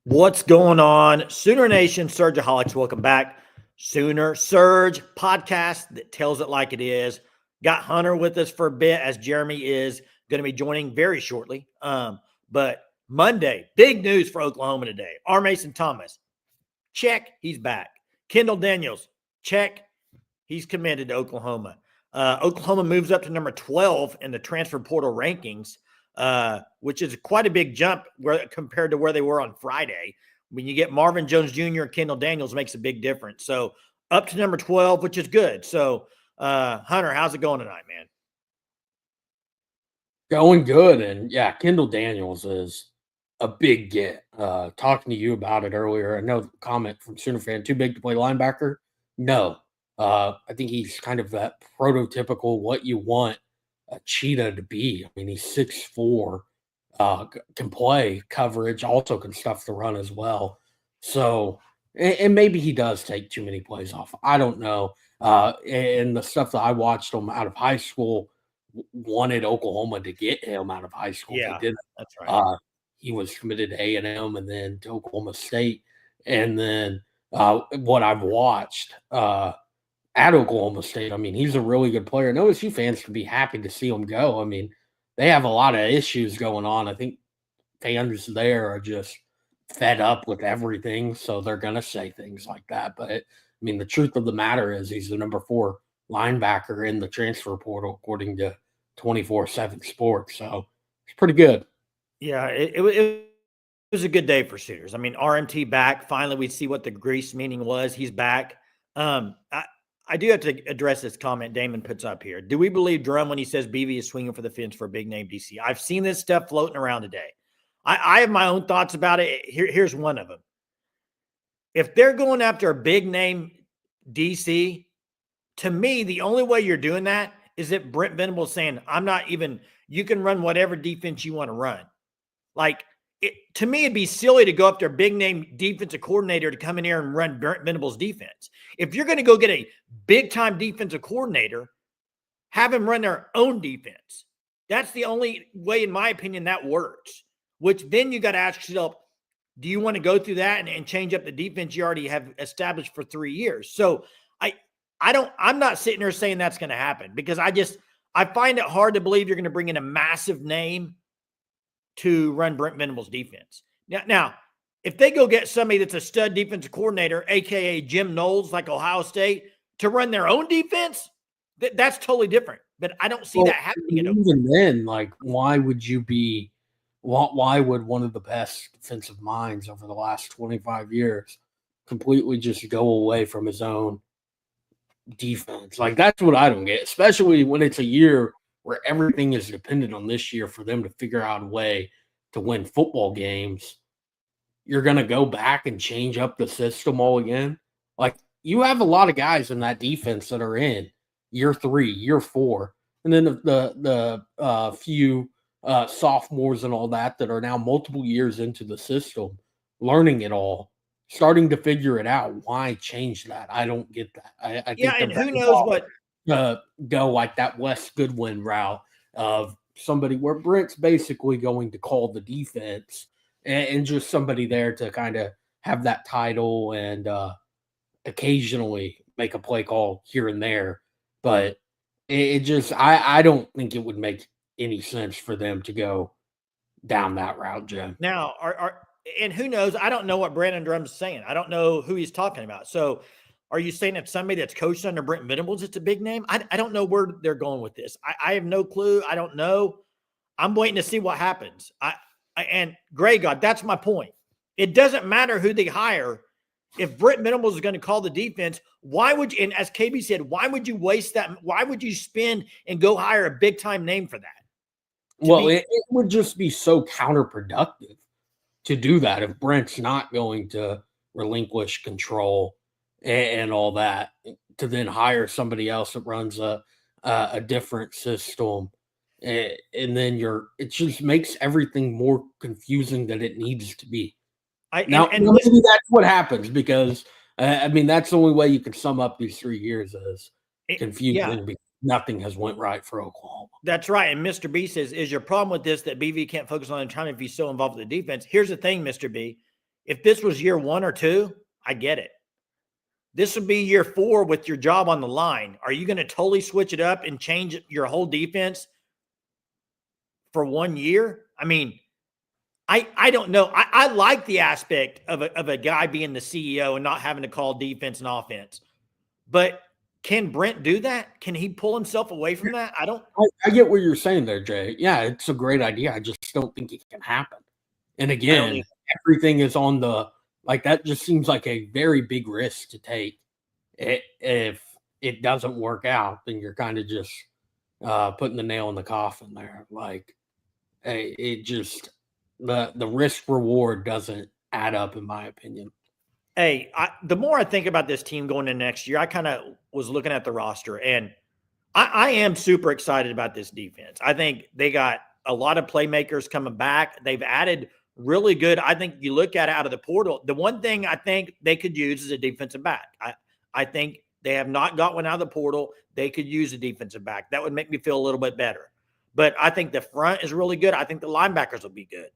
What's going on? Sooner Nation, Surgeaholics, welcome back. Sooner Surge podcast that tells it like it is. Got Hunter with us for a bit as Jeremy is going to be joining very shortly. But Monday, big news for Oklahoma today. R. Mason Thomas, check, he's back. Kendal Daniels, check, he's committed to Oklahoma. Oklahoma moves up to number 12 in the transfer portal rankings. Which is quite a big jump compared to where they were on Friday. When you get Marvin Jones Jr. and Kendal Daniels makes a big difference. So up to number 12, which is good. So Hunter, how's it going tonight, man? Going good. And yeah, Kendal Daniels is a big get. Talking to you about it earlier, I know the comment from Sooner fan, too big to play linebacker. No, I think he's kind of that prototypical what you want a cheetah to be. I mean, he's 6'4", can play coverage, also can stuff the run as well. So, and maybe he does take too many plays off. I don't know. And the stuff that I watched him out of high school wanted Oklahoma to get him out of high school. Yeah, they did. that's right. He was committed to A&M and then to Oklahoma State. And then what I've watched at Oklahoma State, I mean, he's a really good player. And OSU fans can be happy to see him go. I mean, they have a lot of issues going on. I think fans there are just fed up with everything, so they're going to say things like that. But, I mean, the truth of the matter is he's the number 4 linebacker in the transfer portal, according to 24/7 Sports. So it's pretty good. Yeah, it was a good day for Sooners. I mean, RMT back. Finally, we see what the grease meaning was. He's back. I do have to address this comment Damon puts up here. Do we believe Drum when he says BV is swinging for the fence for a big name DC? I've seen this stuff floating around today. I have my own thoughts about it. Here's one of them. If they're going after a big name DC, to me, the only way you're doing that is that Brent Venables saying, I'm not even, you can run whatever defense you want to run. Like, to me, it'd be silly to go after a big name defensive coordinator to come in here and run Brent Venables' defense. If you're going to go get a big time defensive coordinator, have him run their own defense. That's the only way, in my opinion, that works. Which then you got to ask yourself, do you want to go through that and change up the defense you already have established for 3 years? So I'm not sitting here saying that's going to happen because I find it hard to believe you're going to bring in a massive name to run Brent Venables' defense. Now, if they go get somebody that's a stud defensive coordinator, a.k.a. Jim Knowles, like Ohio State, to run their own defense, that's totally different. But I don't see that happening. Even then, like, why would one of the best defensive minds over the last 25 years completely just go away from his own defense? Like, that's what I don't get, especially when it's a year where everything is dependent on this year for them to figure out a way to win football games. You're going to go back and change up the system all again. Like, you have a lot of guys in that defense that are in year 3, year 4, and then the few sophomores and all that are now multiple years into the system, learning it all, starting to figure it out. Why change that? I don't get that. I think and who knows what go like that Wes Goodwin route of somebody where Brent's basically going to call the defense and just somebody there to kind of have that title and occasionally make a play call here and there. But it just, I don't think it would make any sense for them to go down that route, Jim. Now, and who knows? I don't know what Brandon Drum's saying. I don't know who he's talking about. So are you saying that somebody that's coached under Brent Venables, it's a big name? I don't know where they're going with this. I have no clue. I don't know. I'm waiting to see what happens. And Gray God, that's my point. It doesn't matter who they hire. If Brent Venables is going to call the defense, why would you, and as KB said, why would you waste that? Why would you spend and go hire a big time name for that? Well, it would just be so counterproductive to do that if Brent's not going to relinquish control and all that, to then hire somebody else that runs a different system. And then it just makes everything more confusing than it needs to be. Maybe that's what happens because, I mean, that's the only way you can sum up these 3 years as confusing because nothing has went right for Oklahoma. That's right. And Mr. B says, is your problem with this that BV can't focus on the time if he's so involved with the defense? Here's the thing, Mr. B. If this was year 1 or 2, I get it. This would be year 4 with your job on the line. Are you going to totally switch it up and change your whole defense for 1 year? I mean, I don't know. I like the aspect of a guy being the CEO and not having to call defense and offense. But can Brent do that? Can he pull himself away from that? I get what you're saying there, Jay. Yeah, it's a great idea. I just don't think it can happen. And again, everything is on the like that. Just seems like a very big risk to take. If it doesn't work out, then you're kind of just putting the nail in the coffin there. Like it just the risk reward doesn't add up, in my opinion. Hey, the more I think about this team going into next year, I kind of was looking at the roster, and I am super excited about this defense. I think they got a lot of playmakers coming back. They've added really good. I think you look at it out of the portal. The one thing I think they could use is a defensive back. I think they have not got one out of the portal. They could use a defensive back. That would make me feel a little bit better. But I think the front is really good. I think the linebackers will be good.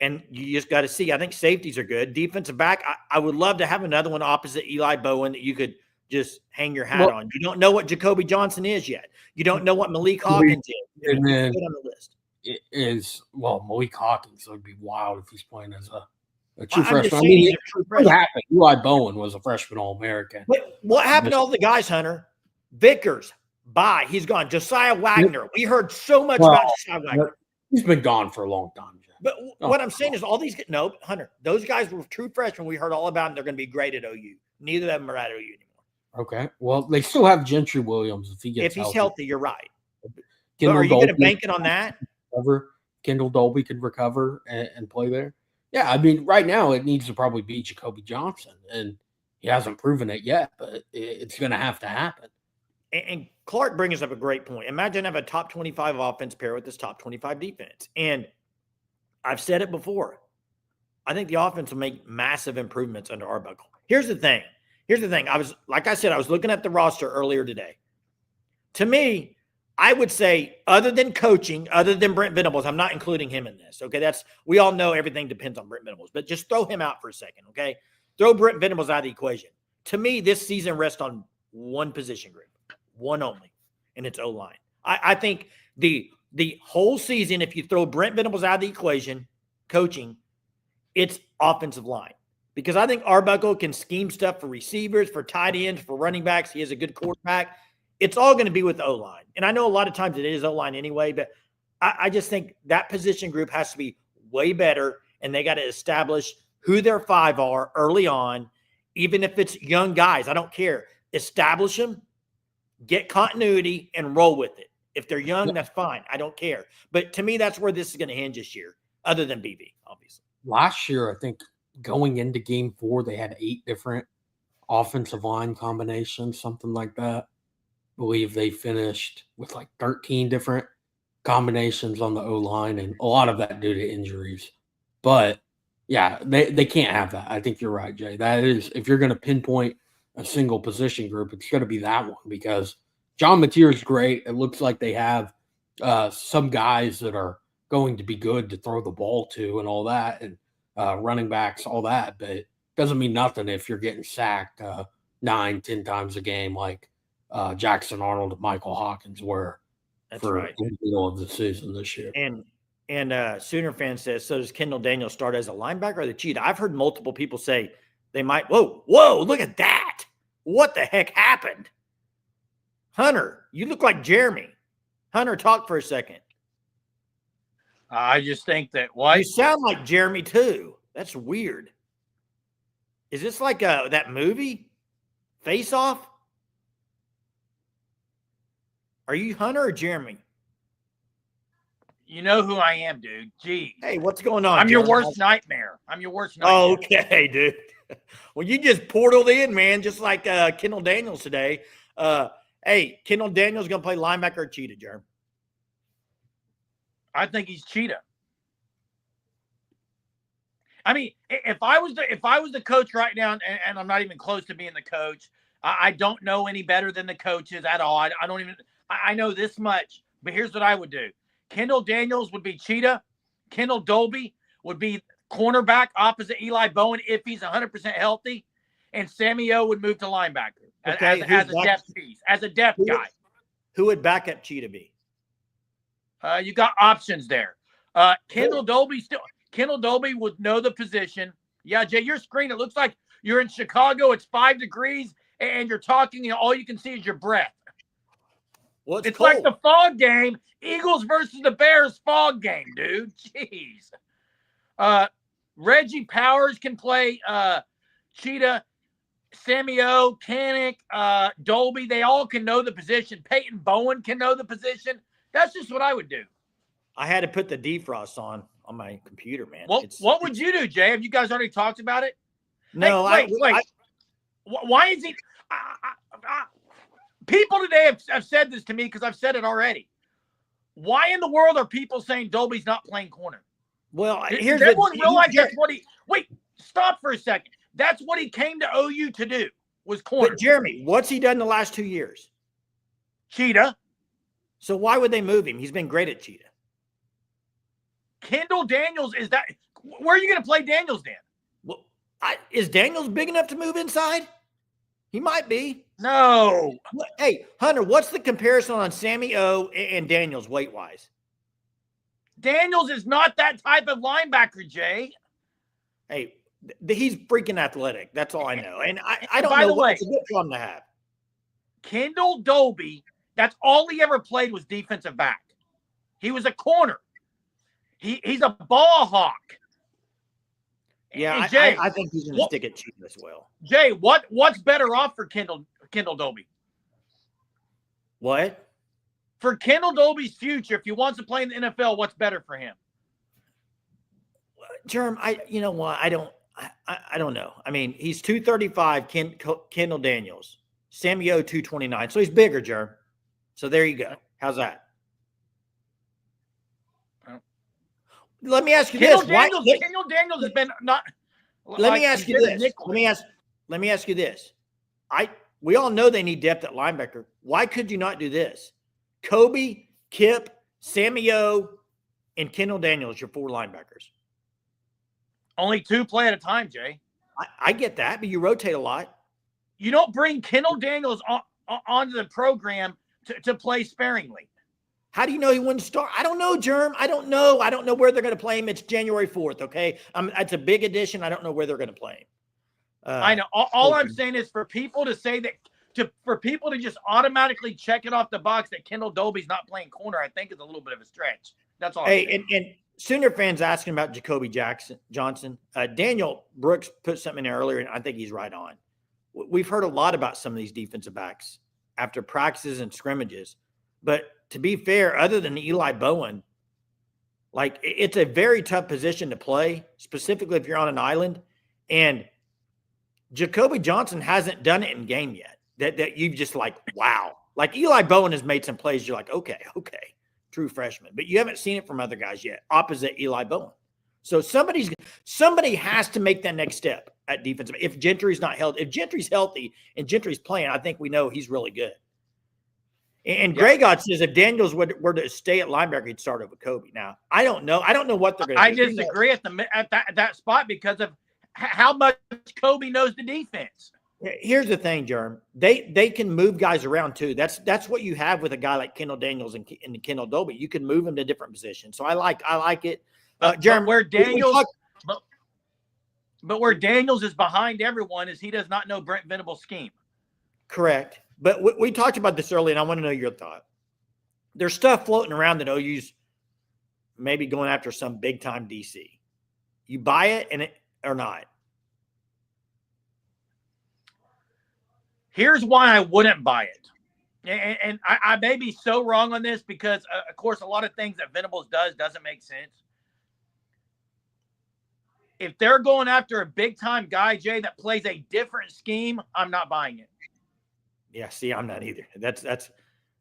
And you just got to see. I think safeties are good. Defensive back, I would love to have another one opposite Eli Bowen that you could just hang your hat on. You don't know what Jacoby Johnson is yet. You don't know what Malik Hawkins is. And then on the list. It is Malik Hawkins would be wild if he's playing as a true freshman. I mean, what happened? Eli Bowen was a freshman All-American. But what happened to all the guys, Hunter? Vickers, bye. He's gone. Josiah Wagner. We heard so much about Josiah Wagner. He's been gone for a long time. But what I'm saying is all these – no, Hunter, those guys were true freshmen. We heard all about them. They're going to be great at OU. Neither of them are at OU anymore. Okay. Well, they still have Gentry Williams if he gets healthy, you're right. Kendal are you going to bank it on that? Kendal Dolby could recover and play there. Yeah, I mean, right now it needs to probably be Jacoby Johnson, and he hasn't proven it yet, but it's going to have to happen. And Clark brings up a great point. Imagine have a top 25 offense pair with this top 25 defense. And I've said it before. I think the offense will make massive improvements under Arbuckle. Here's the thing. I was looking at the roster earlier today. To me, I would say, other than coaching, other than Brent Venables, I'm not including him in this. Okay, we all know everything depends on Brent Venables, but just throw him out for a second. Okay, throw Brent Venables out of the equation. To me, this season rests on one position group, one only, and it's O-line. I think the whole season, if you throw Brent Venables out of the equation, coaching, it's offensive line. Because I think Arbuckle can scheme stuff for receivers, for tight ends, for running backs. He has a good quarterback. It's all going to be with the O-line. And I know a lot of times it is O-line anyway, but I just think that position group has to be way better, and they got to establish who their 5 are early on, even if it's young guys. I don't care. Establish them, get continuity, and roll with it. If they're young, that's fine. I don't care. But to me, that's where this is going to hinge this year, other than BV, obviously. Last year, I think going into game 4, they had 8 different offensive line combinations, something like that. I believe they finished with like 13 different combinations on the O-line, and a lot of that due to injuries. But, yeah, they can't have that. I think you're right, Jay. That is, if you're going to pinpoint a single position group, it's going to be that one, because John Mateer is great. It looks like they have some guys that are going to be good to throw the ball to and all that, and running backs, all that. But it doesn't mean nothing if you're getting sacked 9-10 times a game like Jackson Arnold and Michael Hawkins were in the middle of the season this year. And Sooner fan says, so does Kendal Daniels start as a linebacker or the cheetah? I've heard multiple people say they might. Whoa, look at that. What the heck happened? Hunter, you look like Jeremy. Hunter, talk for a second. I just think that what? You sound like Jeremy too. That's weird. Is this like that movie, Face Off? Are you Hunter or Jeremy? You know who I am, dude. Gee. Hey, what's going on? I'm Jeremy? your worst nightmare. Okay, dude. Well, you just portaled in, man, just like Kendal Daniels today. Hey, Kendal Daniels going to play linebacker or cheetah, Jeremy? I think he's cheetah. I mean, if I was the coach right now, and I'm not even close to being the coach, I don't know any better than the coaches at all. I know this much, but here's what I would do. Kendal Daniels would be cheetah. Kendal Dolby would be cornerback opposite Eli Bowen if he's 100% healthy, and Sammy O would move to linebacker Okay, as a depth piece, as a depth guy. Who would backup Cheetah be? You got options there. Kendal Dolby would know the position. Yeah, Jay, your screen, it looks like you're in Chicago. It's 5 degrees, and you're talking, all you can see is your breath. Well, it's cold. like the fog game, Eagles versus the Bears fog game, dude. Jeez. Reggie Powers can play Cheetah, Sammy O, Canick, Dolby. They all can know the position. Peyton Bowen can know the position. That's just what I would do. I had to put the defrost on my computer, man. What would you do, Jay? Have you guys already talked about it? No, wait. Why is he? People today have said this to me because I've said it already. Why in the world are people saying Dolby's not playing corner? Well, here's everyone realize that's what he. Wait, stop for a second. That's what he came to OU to do, was corner. But Jeremy, what's he done the last 2 years? Cheetah. So why would they move him? He's been great at Cheetah. Kendall Daniels, is that where are you going to play Daniels, Dan? Well, is Daniels big enough to move inside? He might be. No. Hey, Hunter, what's the comparison on Sammy O and Daniels weight-wise? Daniels is not that type of linebacker, Jay. Hey, he's freaking athletic. That's all I know. And I don't know. By the way, it's a good problem to have. Kendal Dolby, that's all he ever played was defensive back. He was a corner. He's a ball hawk. Yeah, Jay, I think he's going to stick at Cheetah as well. Jay, what's better off for Kendal Dolby? What? For Kendal Dolby's future, if he wants to play in the NFL, what's better for him? Jerm, you know what? I don't know. I mean, he's 235, Kendall Daniels. Sammy O 229. So he's bigger, Jerm. So there you go. How's that? Let me ask you this. Kendall Daniels has been not. Let me ask you this. Let me ask you this. We all know they need depth at linebacker. Why could you not do this? Kobe, Kip, Sammy O, and Kendall Daniels, your 4 linebackers. Only 2 play at a time, Jay. I get that, but you rotate a lot. You don't bring Kendall Daniels onto the program to play sparingly. How do you know he wouldn't start? I don't know, Jerm. I don't know. I don't know where they're going to play him. It's January 4th, okay? It's a big addition. I don't know where they're going to play him. I know. All I'm saying is for people to say that, for people to just automatically check it off the box that Kendal Dolby's not playing corner, I think is a little bit of a stretch. That's all. Hey, and Sooner fans asking about Jacoby Johnson. Daniel Brooks put something in there earlier, and I think he's right on. We've heard a lot about some of these defensive backs after practices and scrimmages. But to be fair, other than Eli Bowen, like it's a very tough position to play, specifically if you're on an island. And Jacoby Johnson hasn't done it in game yet. That you've just like, wow. Like Eli Bowen has made some plays. You're like, okay, true freshman. But you haven't seen it from other guys yet, opposite Eli Bowen. So somebody has to make that next step at defensive. If Gentry's not healthy, if Gentry's healthy and Gentry's playing, I think we know he's really good. And Gregot says if Daniels were to stay at linebacker, he'd start over Kobe. Now, I don't know. I don't know what they're going to do. I disagree at that spot because of how much Kobe knows the defense. Here's the thing, Jerm. They can move guys around too. That's what you have with a guy like Kendall Daniels and Kendall Dolby. You can move him to different positions. So I like it. Jerm, but where Daniels is behind everyone is he does not know Brent Venable's scheme. Correct. But we talked about this earlier, and I want to know your thought. There's stuff floating around that OU's maybe going after some big-time DC. You buy it or not? Here's why I wouldn't buy it. And I may be so wrong on this because, of course, a lot of things that Venables doesn't make sense. If they're going after a big-time guy, Jay, that plays a different scheme, I'm not buying it. Yeah, see, I'm not either. That's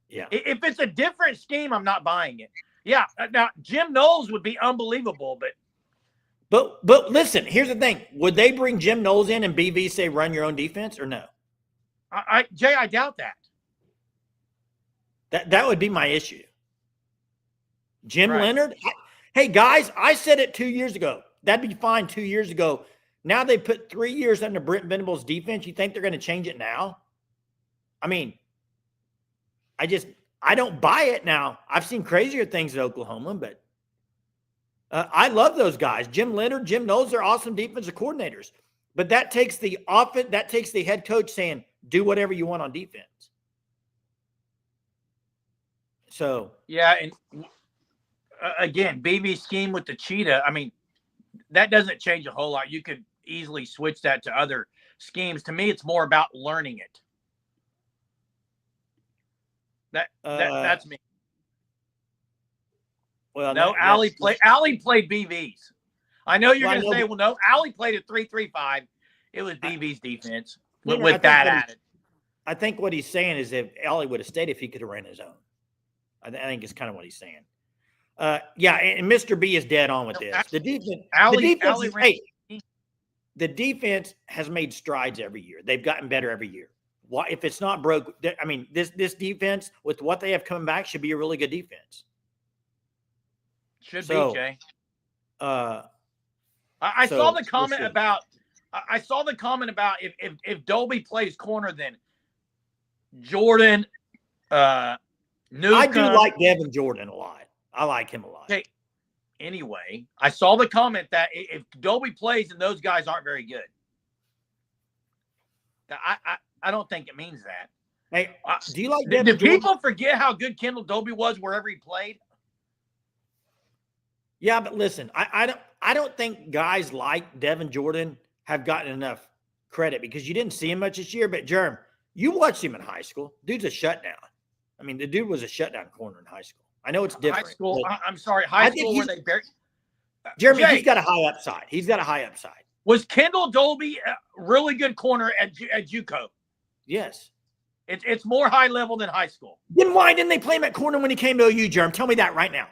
yeah. If it's a different scheme, I'm not buying it. Yeah. Now, Jim Knowles would be unbelievable, but listen, here's the thing. Would they bring Jim Knowles in and BV say run your own defense or no? Jay, I doubt that. That would be my issue. Jim Right. Leonard? Hey, guys, I said it 2 years ago. that'd be fine 2 years ago. Now they put 3 years under Brent Venables' defense. You think they're going to change it now? I mean, I don't buy it now. I've seen crazier things at Oklahoma, but I love those guys. Jim Leonard, Jim Knowles, they're awesome defensive coordinators. But that takes the head coach saying, do whatever you want on defense. So yeah, and again, BB's scheme with the cheetah. I mean, that doesn't change a whole lot. You could easily switch that to other schemes. To me, it's more about learning it. That's me. Well, no, Allie played BV's. I know you're going to say, well, no, Allie played at 3-3-5. It was BV's defense with that added. I think what he's saying is if Allie would have stayed, if he could have ran his own. I think it's kind of what he's saying. Yeah, and Mr. B is dead on with this. The defense has made strides every year. They've gotten better every year. Why, if it's not broke? I mean, this defense with what they have coming back should be a really good defense. Should be, Jay. I saw the comment about if Dolby plays corner, then Jordan. Newcomb. I do like Devin Jordan a lot. I like him a lot. Okay. Anyway, I saw the comment that if Dolby plays and those guys aren't very good, I don't think it means that. Hey, do you like Devin Jordan? Do people forget how good Kendal Dolby was wherever he played? Yeah, but listen, I don't think guys like Devin Jordan have gotten enough credit because you didn't see him much this year. But Jerm, you watched him in high school. Dude's a shutdown. I mean, the dude was a shutdown corner in high school. I know it's different. High school. I'm sorry, high school where they buried. Jeremy, he's got a high upside. He's got a high upside. Was Kendal Dolby a really good corner at JUCO? Yes. It's more high level than high school. Then why didn't they play him at corner when he came to OU, Jerm? Tell me that right now.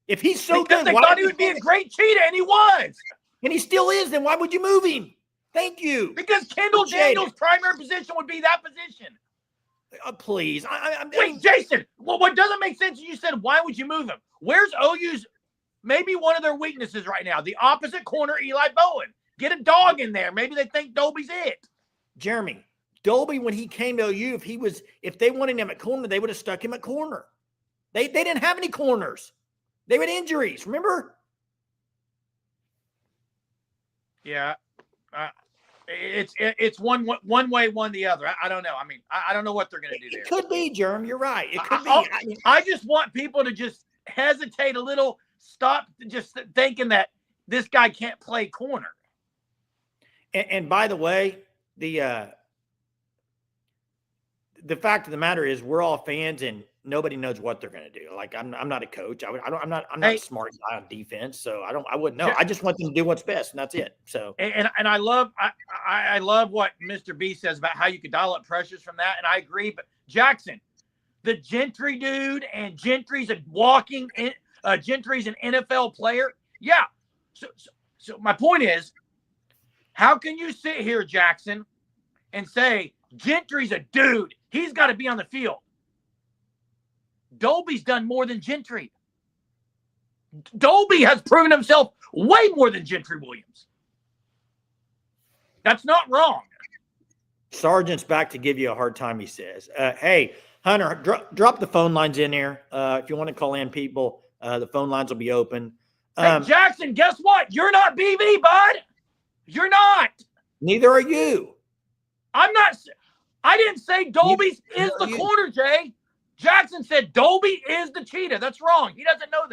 If he's so because good, they thought he would be a great cheetah, and he was. And he still is. Then why would you move him? Thank you. Because Kendall Daniels' primary position would be that position. Please. Wait, Jason. Well, what doesn't make sense is you said, why would you move him? Where's OU's maybe one of their weaknesses right now? The opposite corner, Eli Bowen. Get a dog in there. Maybe they think Dolby's it. Jeremy, Dolby, when he came to OU, if they wanted him at corner, they would have stuck him at corner. They didn't have any corners. They had injuries, remember? Yeah. It's one way, one the other. I don't know. I mean, I don't know what they're going to do there. It could be, Jerm. You're right. It could be. I just want people to just hesitate a little, stop just thinking that this guy can't play corner. And by the way, the fact of the matter is we're all fans and nobody knows what they're going to do. Like I'm not a coach. I'm not a smart guy on defense, so I wouldn't know. I just want them to do what's best, and that's it. So and I love what Mr. B says about how you could dial up pressures from that, and I agree. But Jackson, the Gentry dude, and Gentry's an NFL player. Yeah. So my point is, how can you sit here, Jackson, and say Gentry's a dude? He's got to be on the field. Dolby's done more than Gentry. Dolby has proven himself way more than Gentry Williams. That's not wrong. Sergeant's back to give you a hard time, he says. Hey, Hunter, drop the phone lines in there. If you want to call in people, the phone lines will be open. Hey, Jackson, guess what? You're not BV, bud. You're not. Neither are you. I'm not. I didn't say Dolby is the corner, Jay. Jackson said Dolby is the cheetah. That's wrong. He doesn't know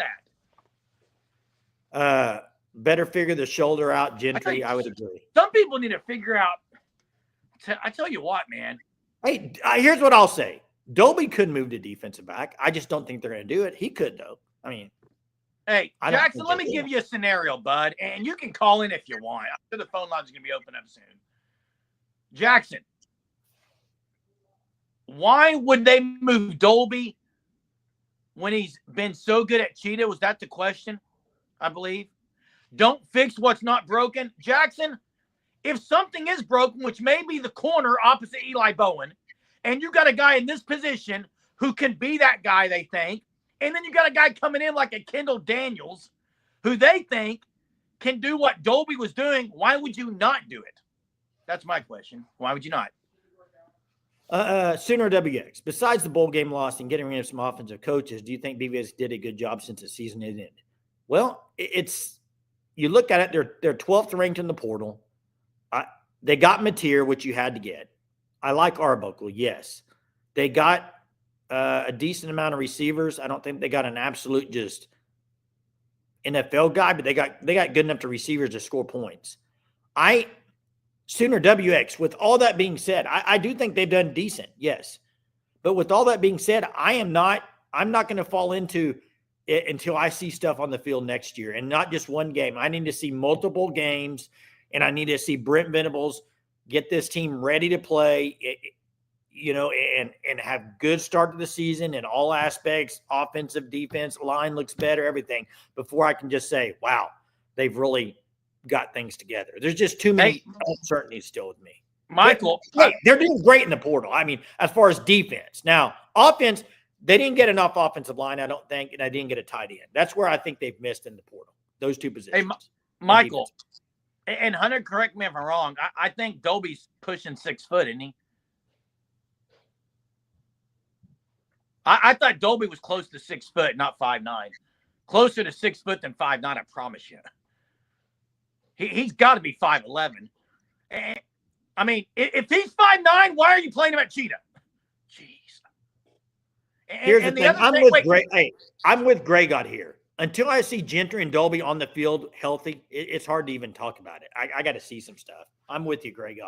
that. Better figure the shoulder out, Gentry. I would agree. Some people need to figure out. I tell you what, man. Hey, here's what I'll say. Dolby could move to defensive back. I just don't think they're going to do it. He could, though. I mean. Hey, Jackson, let me give you a scenario, bud, and you can call in if you want. I'm sure the phone lines are going to be open up soon. Jackson, why would they move Dolby when he's been so good at cheetah? Was that the question, I believe? Don't fix what's not broken. Jackson, if something is broken, which may be the corner opposite Eli Bowen, and you got a guy in this position who can be that guy, they think, and then you got a guy coming in like a Kendall Daniels who they think can do what Dolby was doing, why would you not do it? That's my question. Why would you not? Sooner WX. Besides the bowl game loss and getting rid of some offensive coaches, do you think BVS did a good job since the season ended? Well, it's you look at it, they're 12th ranked in the portal. They got Mateer, which you had to get. I like Arbuckle, yes. They got a decent amount of receivers. I don't think they got an absolute just NFL guy, but they got good enough to receivers to score points. Sooner WX, with all that being said, I do think they've done decent, yes. But with all that being said, I'm not going to fall into it until I see stuff on the field next year, and not just one game. I need to see multiple games, and I need to see Brent Venables get this team ready to play, and have good start to the season in all aspects, offensive, defense, line looks better, everything, before I can just say, wow, they've really got things together. There's just too many uncertainties still with me. Michael, they're doing great in the portal. I mean, as far as defense. Now, offense, they didn't get enough offensive line, I don't think, and I didn't get a tight end. That's where I think they've missed in the portal, those two positions. Hey, Michael, and Hunter, correct me if I'm wrong. I think Dolby's pushing 6 foot, isn't he? I thought Dolby was close to 6 foot, not 5'9". Closer to 6 foot than 5'9", I promise you. He's got to be 5'11". I mean, if he's 5'9", why are you playing him at Cheetah? Jeez. Here's the thing. I'm with Greg out here. Until I see Gentry and Dolby on the field healthy, it's hard to even talk about it. I got to see some stuff. I'm with you, Greg.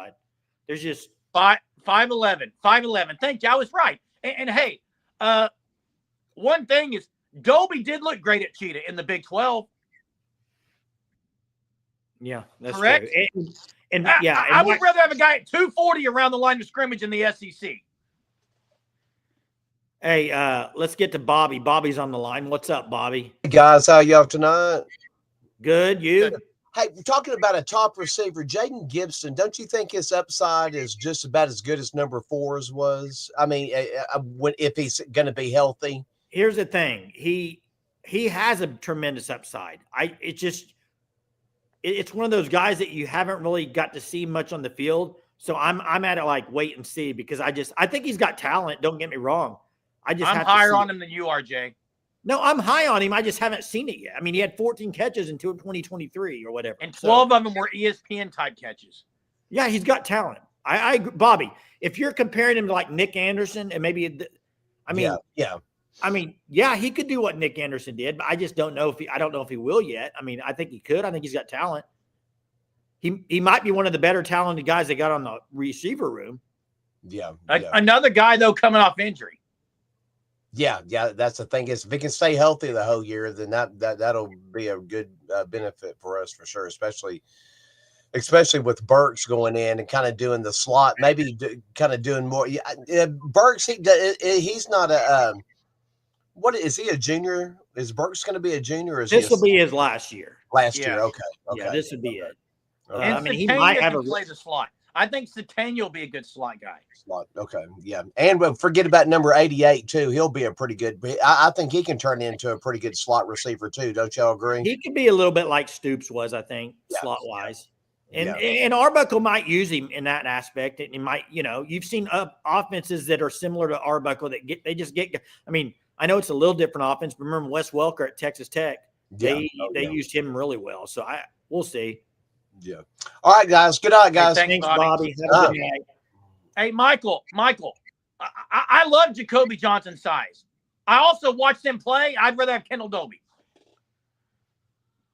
There's just 5'11". Thank you. I was right. And hey, one thing is Dolby did look great at Cheetah in the Big 12. Yeah, that's correct. True. I would rather have a guy at 240 around the line of scrimmage in the SEC. Hey, let's get to Bobby. Bobby's on the line. What's up, Bobby? Hey guys, how y'all tonight? Good. You? Good. Hey, we're talking about a top receiver, Jaden Gibson. Don't you think his upside is just about as good as number 4's was? I mean, if he's going to be healthy. Here's the thing. He has a tremendous upside. It's one of those guys that you haven't really got to see much on the field. So I'm at it like wait and see, because I think he's got talent. Don't get me wrong. I'm higher on him than you are, Jay. No, I'm high on him. I just haven't seen it yet. I mean, he had 14 catches in 2023 or whatever. And 12 of them were ESPN type catches. Yeah, he's got talent. I Bobby, if you're comparing him to like Nick Anderson and maybe, he could do what Nick Anderson did, but I just don't know I don't know if he will yet. I mean, I think he could. I think he's got talent. He might be one of the better talented guys they got on the receiver room. Yeah. Another guy though coming off injury. Yeah. That's the thing is, if he can stay healthy the whole year, then that'll be a good benefit for us for sure, especially with Burks going in and kind of doing the slot, maybe kind of doing more. Yeah, Burks, he's not a. What is he, a junior? Is Burks going to be a junior? Or this will be his last year. Last year, okay. Yeah, this would be it. And he might have play the slot. I think Satania will be a good slot guy. Slot, okay, yeah. And forget about number 88 too. He'll be a pretty good. I think he can turn into a pretty good slot receiver too. Don't y'all agree? He could be a little bit like Stoops was, I think, slot wise. And Arbuckle might use him in that aspect. And he might, you've seen offenses that are similar to Arbuckle that they just get. I mean, I know it's a little different offense, but remember Wes Welker at Texas Tech. They used him really well. So we'll see. Yeah. All right, guys. Good night, guys. Hey, thanks, Bobby. Have a good night. Hey, Michael. I love Jacoby Johnson's size. I also watched him play. I'd rather have Kendal Dolby.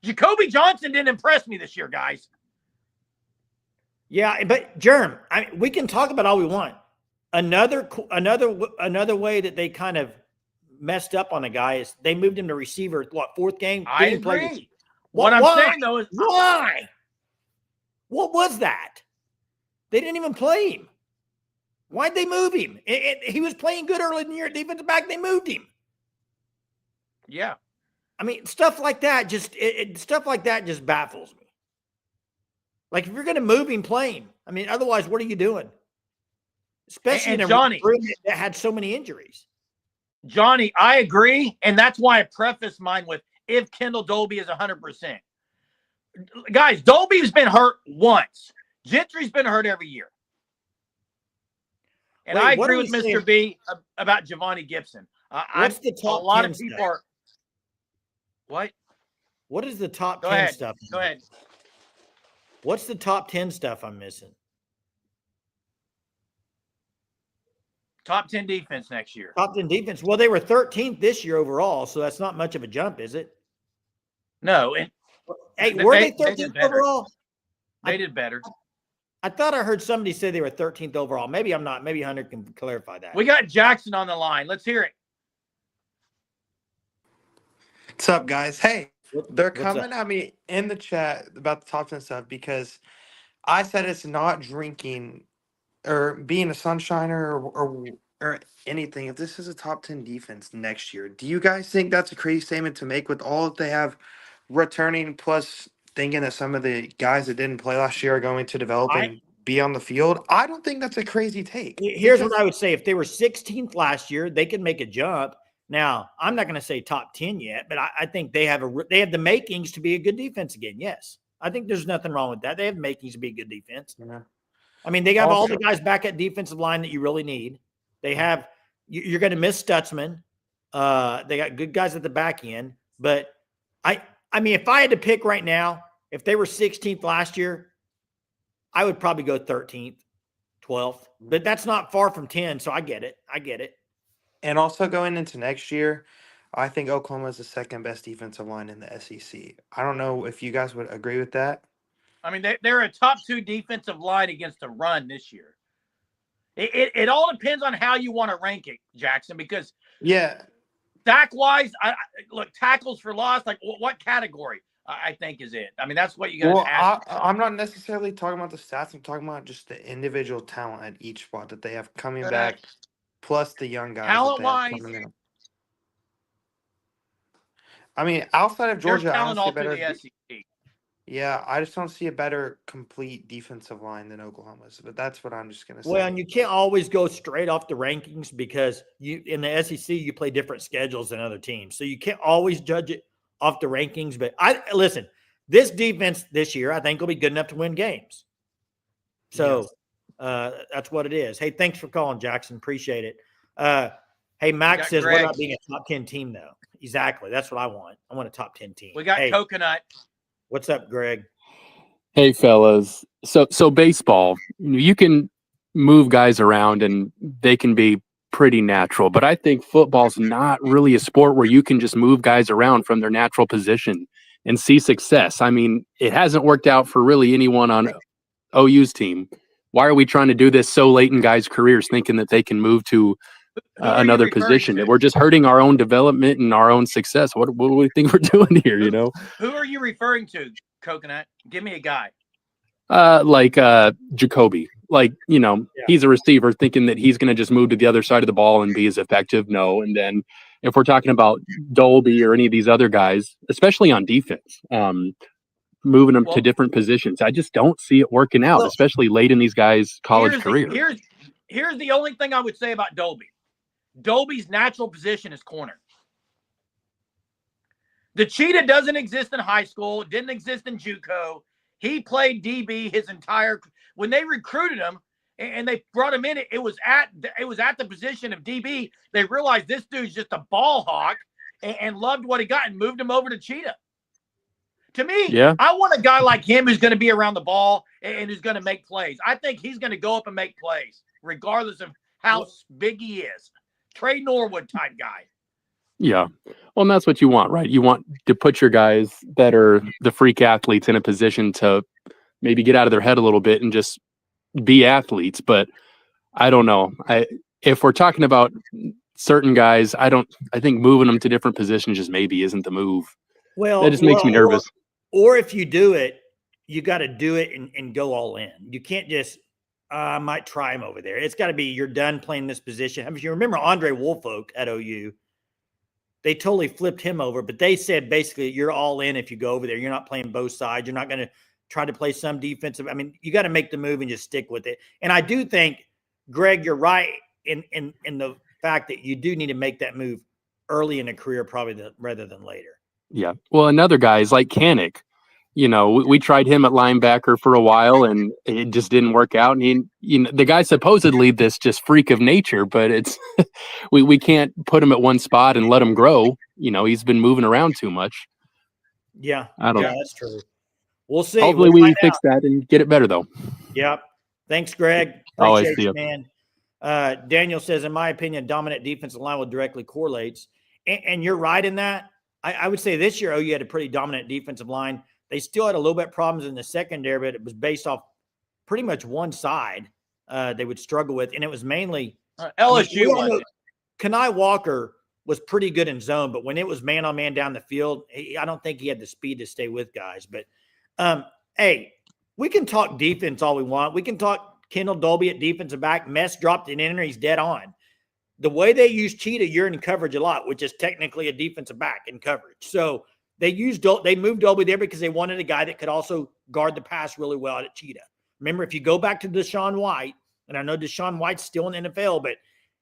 Jacoby Johnson didn't impress me this year, guys. Yeah, but Germ, we can talk about all we want. Another way that they kind of messed up on a guy is they moved him to receiver. Fourth game? I agree. What I'm saying though is why? What was that? They didn't even play him. Why'd they move him? He was playing good early in the year. Defensive back, they moved him. Yeah. I mean, stuff like that just baffles me. Like, if you're going to move him, play him. I mean, otherwise, what are you doing? Especially in a room that had so many injuries. Johnny, I agree, and that's why I preface mine with if Kendal Dolby is 100%. Guys, Dolby's been hurt once. Gentry's been hurt every year. And Wait, I what agree are with we Mr. saying? B about Giovanni Gibson. What's the A top lot 10 of people stuff? are. What? What is the top Go 10 ahead. stuff? Go ahead. What's the top 10 stuff I'm missing? Top 10 defense next year. Top 10 defense. Well, they were 13th this year overall, so that's not much of a jump, is it? No. And Hey, were they did 13th better. overall? They did better. I thought I heard somebody say they were 13th overall. Maybe I'm not. Maybe Hunter can clarify that. We got Jackson on the line. Let's hear it. What's up, guys? Hey, they're What's up? coming at me in the chat about the top 10 stuff because I said it's not drinking or being a sunshiner or anything. If this is a top 10 defense next year, do you guys think that's a crazy statement to make with all that they have returning, plus thinking that some of the guys that didn't play last year are going to develop and be on the field? I don't think that's a crazy take. Here's what I would say. If they were 16th last year, they could make a jump. Now, I'm not going to say top 10 yet, but I think they have the makings to be a good defense again. Yes. I think there's nothing wrong with that. They have makings to be a good defense. Yeah. I mean, they got all the guys back at defensive line that you really need. They have – you're going to miss Stutzman. They got good guys at the back end. But, I mean, if I had to pick right now, if they were 16th last year, I would probably go 13th, 12th. But that's not far from 10, so I get it. And also going into next year, I think Oklahoma is the second best defensive line in the SEC. I don't know if you guys would agree with that. I mean, they're a top 2 defensive line against the run this year. It all depends on how you want to rank it, Jackson, because sack-wise, look, tackles for loss, like what category I think is it? I mean, that's what you got to ask. I'm not necessarily talking about the stats. I'm talking about just the individual talent at each spot that they have coming back, plus the young guys. Talent-wise, I mean, outside of Georgia, I don't see a better. The SEC. Yeah, I just don't see a better complete defensive line than Oklahoma's. But that's what I'm just gonna say. Well, and you can't always go straight off the rankings because in the SEC you play different schedules than other teams, so you can't always judge it off the rankings. But listen, this defense this year I think will be good enough to win games. So that's what it is. Hey, thanks for calling, Jackson. Appreciate it. Hey, Max says, what about being a top 10 team though? Exactly. That's what I want. I want a top 10 team. We got Coconut. What's up, Greg? Hey, fellas. So baseball, you can move guys around and they can be pretty natural, but I think football's not really a sport where you can just move guys around from their natural position and see success. I mean, it hasn't worked out for really anyone on OU's team. Why are we trying to do this so late in guys' careers thinking that they can move to another position? We're just hurting our own development and our own success. What do we think we're doing here, you know? Who are you referring to, Coconut? Give me a guy. Like Jacoby. Like, he's a receiver thinking that he's going to just move to the other side of the ball and be as effective. No. And then if we're talking about Dolby or any of these other guys, especially on defense, moving them to different positions, I just don't see it working out, especially late in these guys' college career. Here's the only thing I would say about Dolby. Dolby's natural position is corner. The cheetah doesn't exist in high school. It didn't exist in JUCO. He played DB his entire. When they recruited him and they brought him in, it was at the position of DB. They realized this dude's just a ball hawk and loved what he got and moved him over to cheetah. To me, I want a guy like him who's going to be around the ball and who's going to make plays. I think he's going to go up and make plays, regardless of how big he is. Trey Norwood type guy. Yeah. Well, and that's what you want, right? You want to put your guys that are the freak athletes in a position to maybe get out of their head a little bit and just be athletes. But I don't know. If we're talking about certain guys, I think moving them to different positions just maybe isn't the move. Well, that just makes me nervous. Or if you do it, you got to do it and go all in. You can't just, I might try him over there. It's got to be, you're done playing this position. I mean, if you remember Andre Woolfolk at OU, they totally flipped him over, but they said basically you're all in if you go over there. You're not playing both sides. You're not going to try to play some defensive. I mean, you got to make the move and just stick with it. And I do think, Greg, you're right in the fact that you do need to make that move early in a career, probably rather than later. Yeah. Well, another guy is like Kanik. we tried him at linebacker for a while, and it just didn't work out. And the guy's supposedly this just freak of nature, but it's we can't put him at one spot and let him grow. He's been moving around too much. Yeah, I don't know. that's true. We'll see. Hopefully we fix that and get it better, though. Yep. Thanks, Greg. Always Appreciate see you, you. man. Daniel says, in my opinion, dominant defensive line will directly correlates. And you're right in that. I would say this year, OU had a pretty dominant defensive line. They still had a little bit problems in the secondary, but it was based off pretty much one side they would struggle with. And it was mainly LSU. Kenai Walker was pretty good in zone, but when it was man-on-man down the field, I don't think he had the speed to stay with guys. But, hey, we can talk defense all we want. We can talk Kendal Dolby at defensive back. Mess dropped it in there. He's dead on. The way they use Cheetah, you're in coverage a lot, which is technically a defensive back in coverage. So they moved Dolby there because they wanted a guy that could also guard the pass really well at Cheetah. Remember, if you go back to Deshaun White, and I know Deshaun White's still in the NFL, but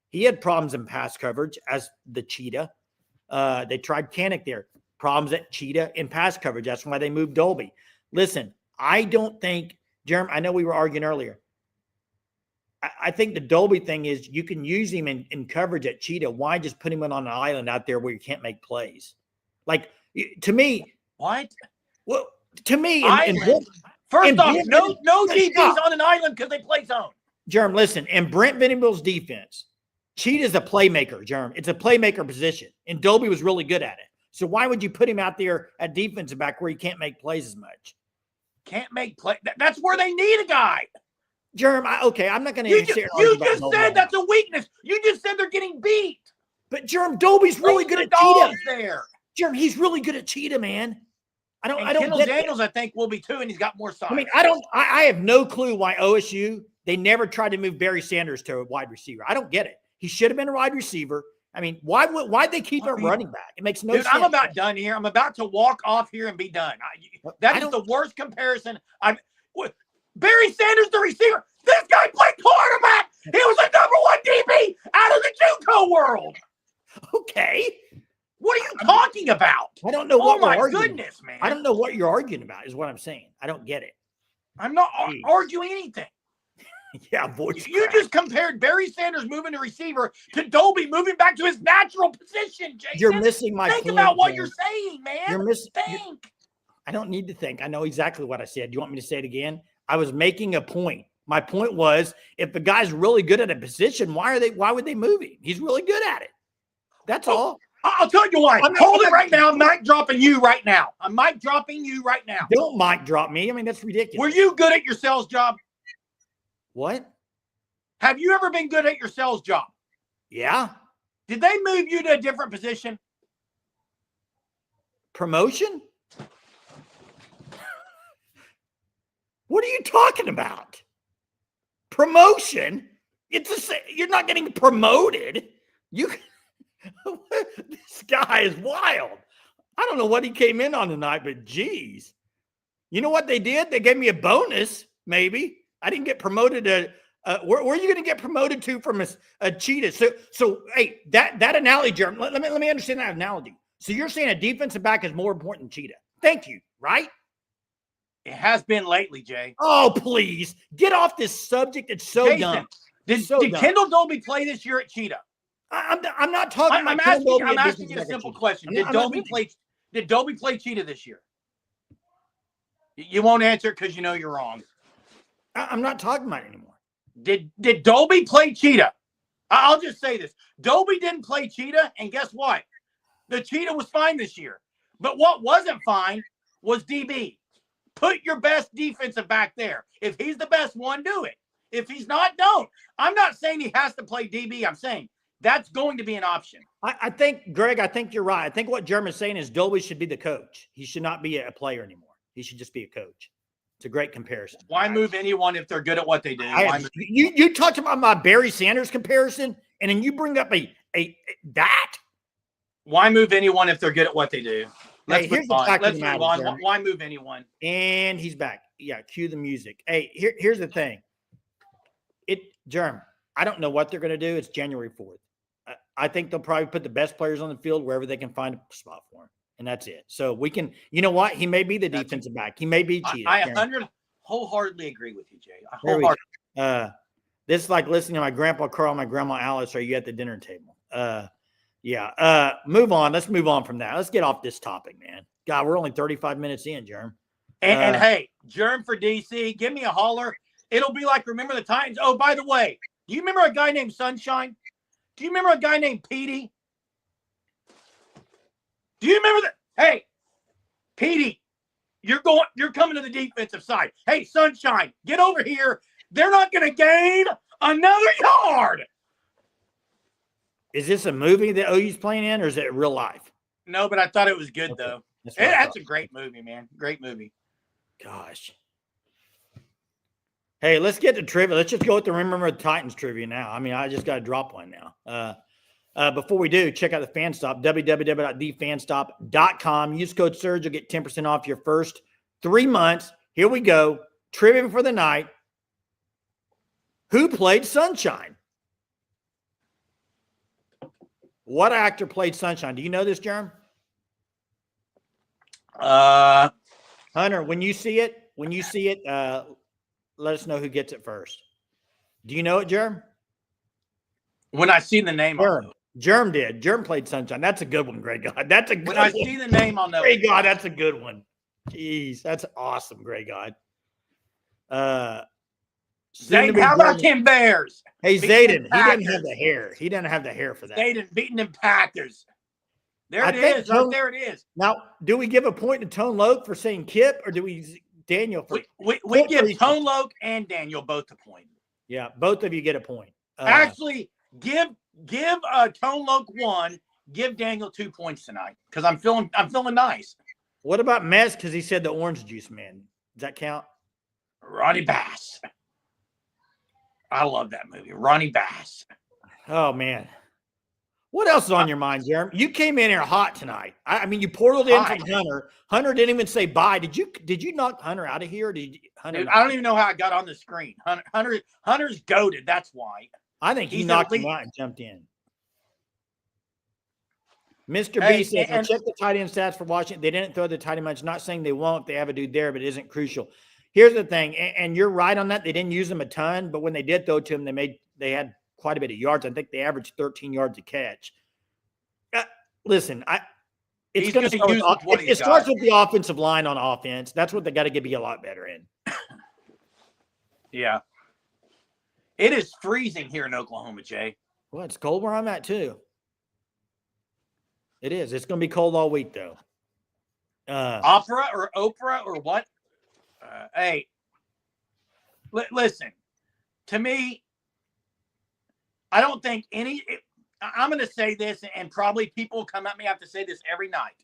he had problems in pass coverage as the Cheetah. They tried Canick there. Problems at Cheetah in pass coverage. That's why they moved Dolby. Listen, I don't think, Jeremy, I know we were arguing earlier. I think the Dolby thing is you can use him in coverage at Cheetah. Why just put him on an island out there where you can't make plays? Like, to me. What? Well, to me. First off, no DBs on an island because they play zone. Jerm, listen, in Brent Venable's defense, Cheetah's a playmaker, Jerm. It's a playmaker position, and Dolby was really good at it. So why would you put him out there at defensive back where he can't make plays as much? Can't make play. That's where they need a guy. Jerm, I'm not going to. You just said that's a weakness. You just said they're getting beat. But Jerm, Dolby's really good at Cheetah. There, Jerm, he's really good at Cheetah, man. I don't Kendal get Daniels, I think, will be too, and he's got more size. I mean, I have no clue why OSU, they never tried to move Barry Sanders to a wide receiver. I don't get it. He should have been a wide receiver. I mean, why'd they keep him running back? It makes no sense. I'm about done here. I'm about to walk off here and be done. That is the worst comparison. Barry Sanders, the receiver. This guy played quarterback. He was a #1 DB out of the JUCO world. Okay. What are you talking about? I don't know what we're arguing. Oh, my goodness, man. I don't know what you're arguing about is what I'm saying. I don't get it. I'm not arguing anything. Yeah, voice You just compared Barry Sanders moving to receiver to Dolby moving back to his natural position, Jason. You're missing my point. Think about what you're saying, man. You're missing. Think. I don't need to think. I know exactly what I said. Do you want me to say it again? I was making a point. My point was, if the guy's really good at a position, why would they move him? He's really good at it. That's all. I'll tell you why. Hold it right now. I'm mic dropping you right now. I'm mic dropping you right now. Don't mic drop me. I mean, that's ridiculous. Were you good at your sales job? What? Have you ever been good at your sales job? Yeah. Did they move you to a different position? Promotion? What are you talking about? Promotion? You're not getting promoted. This guy is wild. I don't know what he came in on tonight, but geez. You know what they did? They gave me a bonus, maybe. I didn't get promoted to where are you going to get promoted to from a Cheetah? So hey, that analogy, Jeremy, let me understand that analogy. So you're saying a defensive back is more important than Cheetah. Thank you, right? It has been lately, Jay. Oh, please. Get off this subject. It's so Jason, dumb. Did Kendal Dolby play this year at Cheetah? I'm not talking I'm asking you a simple question. Did Dolby play Cheetah this year? You won't answer it because you know you're wrong. I'm not talking about it anymore. Did Dolby play Cheetah? I'll just say this. Dolby didn't play Cheetah, and guess what? The Cheetah was fine this year. But what wasn't fine was DB. Put your best defensive back there. If he's the best one, do it. If he's not, don't. I'm not saying he has to play DB. I'm saying that's going to be an option. I think, Greg, you're right. I think what Jeremy's saying is Dolby should be the coach. He should not be a player anymore. He should just be a coach. It's a great comparison. Why move anyone if they're good at what they do? You talked about my Barry Sanders comparison, and then you bring up that. Why move anyone if they're good at what they do? Let's move on. Jeremy. Why move anyone? And he's back. Yeah, cue the music. Hey, here's the thing. Jeremy, I don't know what they're going to do. It's January 4th. I think they'll probably put the best players on the field wherever they can find a spot for them. and that's it. So we can, you know what? He may be the defensive back. He may be cheated. I 100 wholeheartedly agree with you, Jay. There we go. This is like listening to my grandpa Carl, my grandma Alice. Are you at the dinner table? Yeah. Move on. Let's move on from that. Let's get off this topic, man. God, we're only 35 minutes in, Jerm. And hey, Germ for DC, give me a holler. It'll be like, remember the Titans? Oh, by the way, do you remember a guy named Sunshine? Do you remember a guy named Petey? Do you remember that? Hey, Petey, you're coming to the defensive side. Hey, Sunshine, get over here. They're not going to gain another yard. Is this a movie that OU's playing in, or is it real life? No, but I thought it was good, Okay. though. That's A great movie, man. Great movie. Gosh. Hey, let's get to trivia. Let's just go with the Remember the Titans trivia now. I mean, I just got to drop one now. Before we do, check out the FanStop, www.thefanstop.com. Use code SURGE. You'll get 10% off your first 3 months. Here we go. Trivia for the night. Who played Sunshine? What actor played Sunshine? Do you know this, Jerm? Hunter, when you see it, let us know who gets it first. Do you know it, Jerm? When I see the name, Jerm did. Jerm played Sunshine. That's a good one, Greg God. That's a good when one. I see the name, I'll know. Greg God, that's a good one. Jeez, that's awesome, Greg God. Zayden, how about them Bears? Hey, Beating Zayden, them he doesn't Packers. have the hair. He doesn't have the hair for that. Zayden beating them Packers. There I it think is. Right there it is. Now, do we give a point to Tone Loke for saying Kip, or do we Daniel for? We Kip give for each Tone Loke and Daniel both a point. Yeah, both of you get a point. Actually, give Tone Loke 1. Give Daniel 2 points tonight because I'm feeling nice. What about Mess? Because he said the orange juice man. Does that count? Ronnie Bass. I love that movie. Ronnie Bass. Oh man. What else is on your mind, Jeremy? You came in here hot tonight. I mean, you portaled in from Hunter. Hunter didn't even say bye. Did you knock Hunter out of here? Or did Hunter? Dude, I don't even know how I got on the screen. Hunter's goated. That's why. I think he He's knocked elite. him out and jumped in. Mr. B says, I checked the tight end stats for Washington. They didn't throw the tight end much. Not saying they won't. They have a dude there, but it isn't crucial. Here's the thing, and you're right on that. They didn't use them a ton, but when they did throw to him, they had quite a bit of yards. I think they averaged 13 yards a catch. Listen, it starts with the offensive line on offense. That's what they got to be a lot better in. Yeah. It is freezing here in Oklahoma, Jay. Well, it's cold where I'm at too. It is. It's going to be cold all week though. Opera or Oprah or what? Hey, listen, to me, I don't think I'm going to say this, and probably people will come at me. I have to say this every night.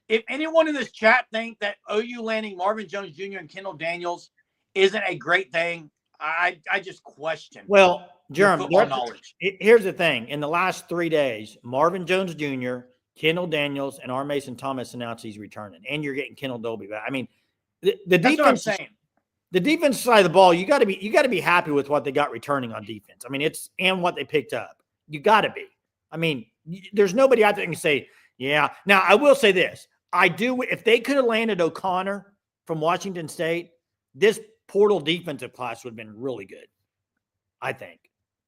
If anyone in this chat think that OU landing Marvin Jones Jr. and Kendall Daniels isn't a great thing, I just question. Well, Jerem, football knowledge. Here's the thing. In the last 3 days, Marvin Jones Jr., Kendall Daniels, and R. Mason Thomas announced he's returning, and you're getting Kendall Dolby back. I mean, the That's defense. what I'm saying. The defense side of the ball, you got to be happy with what they got returning on defense. I mean, and what they picked up. You got to be. I mean, there's nobody out there that can say, yeah. Now, I will say this. If they could have landed O'Connor from Washington State, this portal defensive class would have been really good, I think,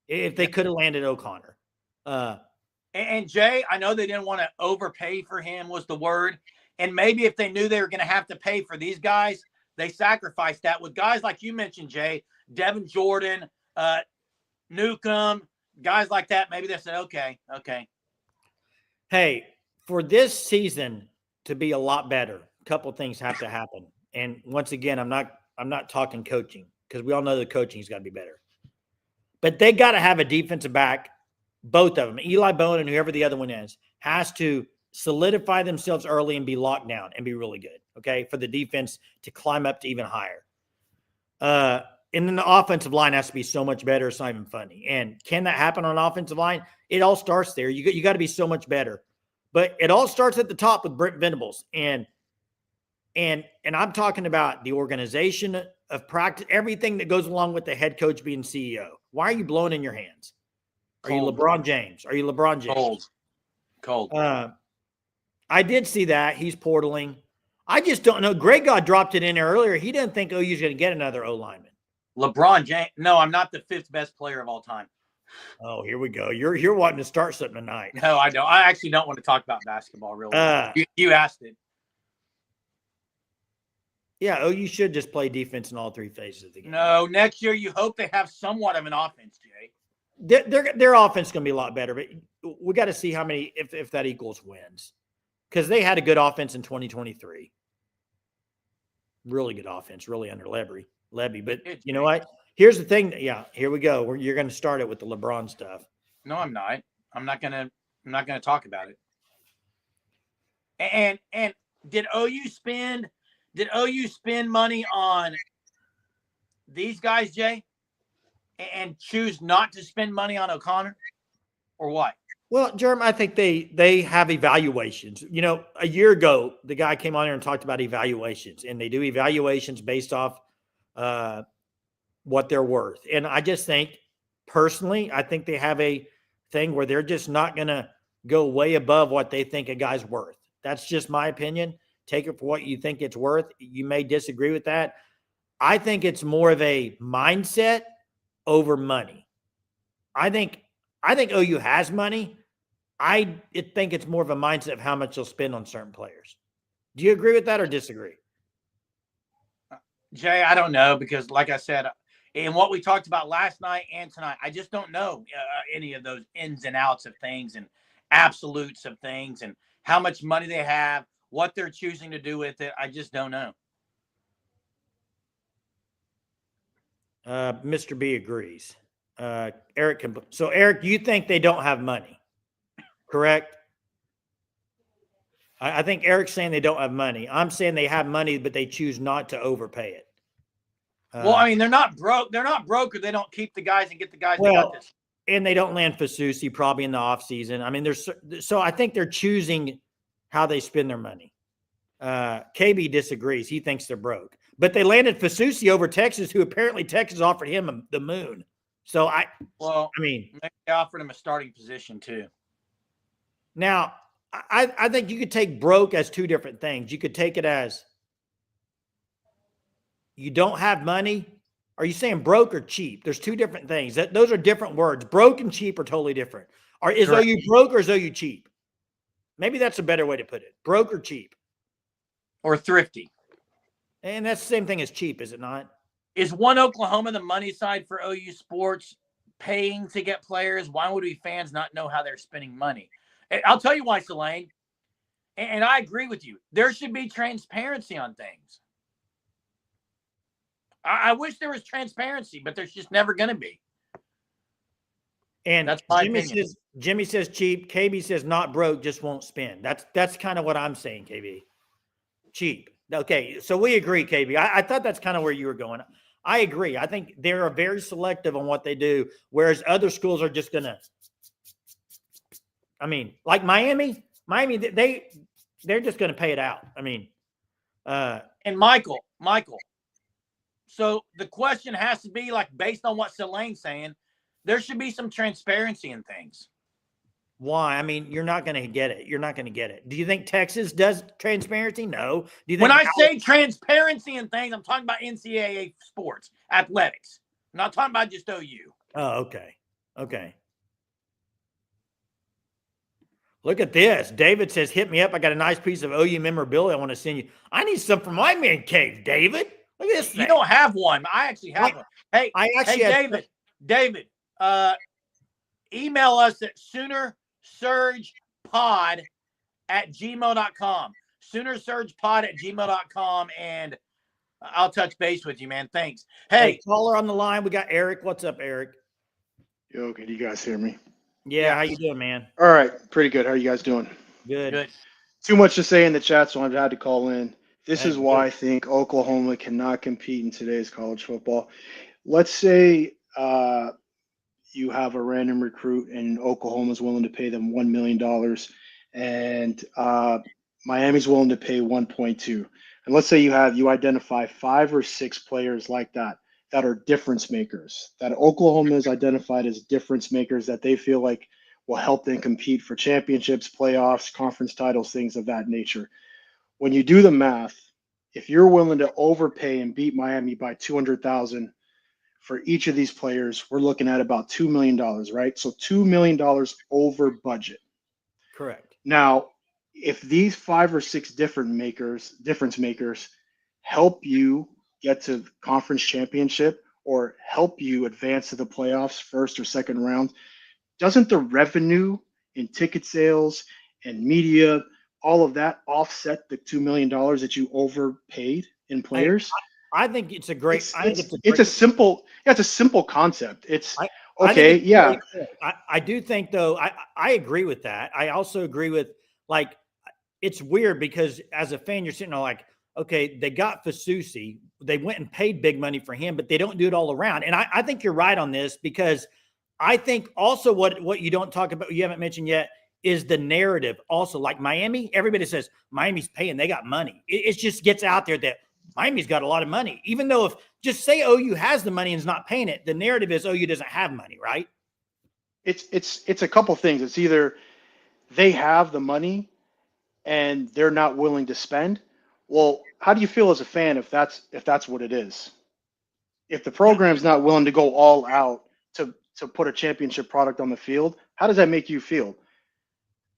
if they could have landed O'Connor. And Jay, I know they didn't want to overpay for him was the word. And maybe if they knew they were going to have to pay for these guys, they sacrificed that with guys like you mentioned, Jay, Devin Jordan, Newcomb, guys like that. Maybe they said, okay. Hey, for this season to be a lot better, a couple of things have to happen. And once again, I'm not talking coaching because we all know the coaching's got to be better. But they got to have a defensive back, both of them, Eli Bone and whoever the other one is, has to solidify themselves early and be locked down and be really good, okay, for the defense to climb up to even higher. And then the offensive line has to be so much better. It's not even funny. And can that happen on an offensive line? It all starts there. You got to be so much better. But it all starts at the top with Brent Venables. And I'm talking about the organization of practice, everything that goes along with the head coach being CEO. Why are you blowing in your hands? Are you LeBron James? Are you LeBron James? Cold. I did see that. He's portaling. I just don't know. Greg God dropped it in there earlier. He didn't think OU's going to get another O lineman. LeBron James. No, I'm not the 5th best player of all time. Oh, here we go. You're wanting to start something tonight. No, I don't. I actually don't want to talk about basketball, really. You asked it. Yeah, OU should just play defense in all 3 phases of the game. No, next year you hope they have somewhat of an offense, Jay. Their offense is going to be a lot better, but we got to see how many if that equals wins, because they had a good offense in 2023. Really good offense, really under Levy. But you know what? Here's the thing. Yeah, here we go. You're going to start it with the LeBron stuff. No, I'm not. I'm not gonna talk about it. And did OU spend money on these guys, Jay, and choose not to spend money on O'Connor, or what? Well, Jerm, I think they have evaluations. You know, a year ago, the guy came on here and talked about evaluations, and they do evaluations based off what they're worth. And I just think, personally, I think they have a thing where they're just not going to go way above what they think a guy's worth. That's just my opinion. Take it for what you think it's worth. You may disagree with that. I think it's more of a mindset over money. I think OU has money. I think it's more of a mindset of how much they'll spend on certain players. Do you agree with that or disagree? Jay, I don't know, because like I said, and what we talked about last night and tonight, I just don't know any of those ins and outs of things and absolutes of things and how much money they have, what they're choosing to do with it. I just don't know. Mr. B agrees. Eric so Eric, you think they don't have money, correct? I think Eric's saying they don't have money. I'm saying they have money, but they choose not to overpay it. Well, I mean, they're not broke. They're not broke, or they don't keep the guys and get the guys. Well, and they don't land Fasusi probably in the offseason. I mean, so I think they're choosing how they spend their money. KB disagrees. He thinks they're broke. But they landed Fasusi over Texas, who apparently Texas offered him the moon. So I mean, they offered him a starting position too. Now, I think you could take broke as 2 different things. You could take it as you don't have money. Are you saying broke or cheap? There's 2 different things. Those are different words. Broke and cheap are totally different. Is OU broke or is OU cheap? Maybe that's a better way to put it. Broke or cheap? Or thrifty. And that's the same thing as cheap, is it not? Is One Oklahoma the money side for OU sports, paying to get players? Why would we fans not know how they're spending money? I'll tell you why, Selene. And I agree with you. There should be transparency on things. I wish there was transparency, but there's just never going to be. And that's my opinion. Jimmy says cheap. KB says not broke, just won't spend. That's kind of what I'm saying, KB. Cheap. Okay, so we agree, KB. I thought that's kind of where you were going. I agree. I think they're very selective on what they do, whereas other schools are just going to – I mean, like Miami, they're just going to pay it out. I mean – And Michael, so the question has to be, like, based on what Selene's saying, there should be some transparency in things. Why? I mean, you're not going to get it. You're not going to get it. Do you think Texas does transparency? No. Do you think when I say transparency in things, I'm talking about NCAA sports, athletics. I'm not talking about just OU. Oh, okay. Okay. Look at this. David says, hit me up. I got a nice piece of OU memorabilia I want to send you. I need some from my man cave, David. Look at this thing. You don't have one. I actually have one. Hey, David, email us at SoonerSurgePod@gmail.com. SoonerSurgePod@gmail.com, and I'll touch base with you, man. Thanks. Hey, caller on the line. We got Eric. What's up, Eric? Yo, can you guys hear me? Yeah, how you doing, man? All right, pretty good. How are you guys doing? Good. Too much to say in the chat, so I've had to call in. This is why I think Oklahoma cannot compete in today's college football. Let's say you have a random recruit and Oklahoma's willing to pay them $1 million and Miami's willing to pay 1.2. And let's say you identify 5 or 6 players like that are difference makers, that Oklahoma is identified as difference makers, that they feel like will help them compete for championships, playoffs, conference titles, things of that nature. When you do the math, if you're willing to overpay and beat Miami by 200,000 for each of these players, we're looking at about $2 million, right? So $2 million over budget. Correct. Now, if these 5 or 6 difference makers help you get to conference championship or help you advance to the playoffs first or second round, doesn't the revenue in ticket sales and media, all of that offset the $2 million that you overpaid in players? I think it's a great. It's a simple concept. It's I think okay, it's yeah. great. I do think though, I agree with that. I also agree with, like, it's weird because as a fan, you're sitting there like, okay, they got Fasusi, they went and paid big money for him, but they don't do it all around. And I think you're right on this, because I think also what you don't talk about, you haven't mentioned yet, is the narrative. Also, like Miami, everybody says Miami's paying, they got money. It just gets out there that Miami's got a lot of money, even though if just say OU has the money and is not paying it, the narrative is OU doesn't have money, right? It's a couple things. It's either they have the money and they're not willing to spend. Well, how do you feel as a fan if that's what it is? If the program's not willing to go all out to put a championship product on the field, how does that make you feel?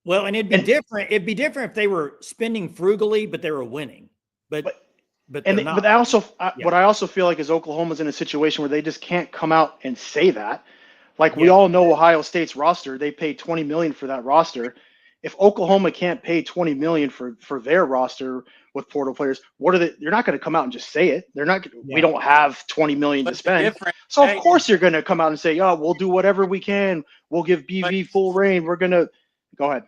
Well, and it'd be different. It'd be different if they were spending frugally, but they were winning. But they're not. What I also feel like is Oklahoma's in a situation where they just can't come out and say that. Like we all know Ohio State's roster, they paid $20 million for that roster. If Oklahoma can't pay $20 million for their roster with portal players, they're not going to come out and just say it. They're not. We don't have $20 million to spend. So of course you're going to come out and say, "Oh, we'll do whatever we can. We'll give BV full reign. We're going to go ahead."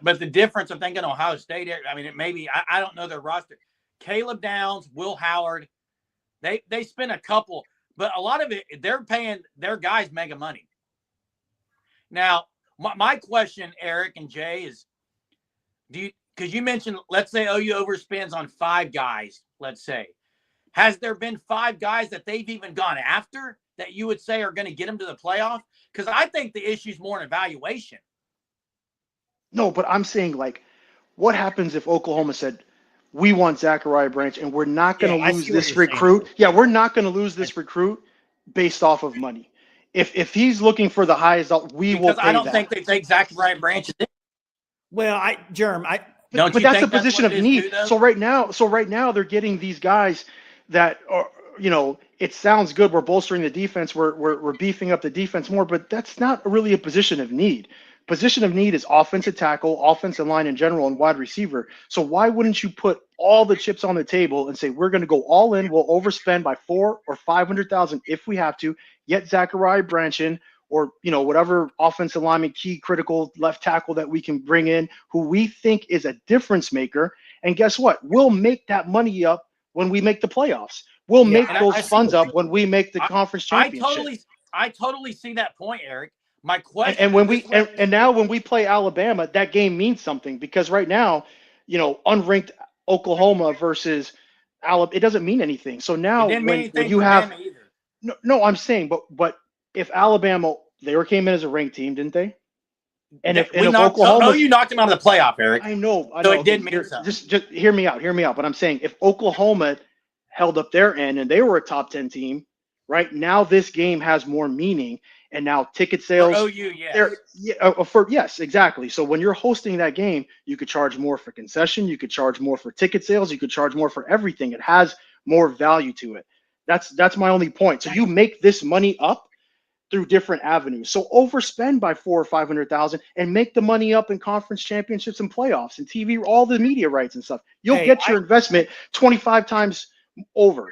But the difference, I'm thinking Ohio State. I mean, it maybe I don't know their roster. Caleb Downs, Will Howard, they spend a couple, but a lot of it they're paying their guys mega money. Now, my question, Eric and Jay, is because you mentioned, let's say OU overspends on 5 guys, let's say. Has there been 5 guys that they've even gone after that you would say are going to get them to the playoff? Because I think the issue is more an evaluation. No, but I'm saying, like, what happens if Oklahoma said, we want Zachariah Branch and we're not going to lose this recruit? Yeah, we're not going to lose this recruit based off of money. If he's looking for the highest, we will pay that. I don't think they think Zachariah Branch is it. Well, but that's a position of need. So right now they're getting these guys that are, it sounds good. We're bolstering the defense. We're beefing up the defense more, but that's not really a position of need. Position of need is offensive tackle, offensive line in general, and wide receiver. So why wouldn't you put all the chips on the table and say, we're going to go all in, we'll overspend by 400,000 or 500,000 if we have to, get Zachariah Branch in, or whatever offensive lineman, key critical left tackle that we can bring in, who we think is a difference maker. And guess what? We'll make that money up when we make the playoffs. We'll make those funds up when we make the conference championship. I totally see that point, Eric. My question, and when now when we play Alabama, that game means something, because right now, unranked Oklahoma versus Alabama, it doesn't mean anything. So now when you have no, I'm saying, but if Alabama, they came in as a ranked team, didn't they? And if Oklahoma, you knocked him out of the playoff, Eric. I know. So it didn't mean something. Just hear me out. But I'm saying, if Oklahoma held up their end and they were a top 10 team, right now this game has more meaning. And now ticket sales. For OU, yes. Yes, exactly. So when you're hosting that game, you could charge more for concession. You could charge more for ticket sales. You could charge more for everything. It has more value to it. That's my only point. So you make this money up through different avenues. So overspend by 400,000 or 500,000 and make the money up in conference championships and playoffs and TV, all the media rights and stuff. You'll get your investment 25 times over.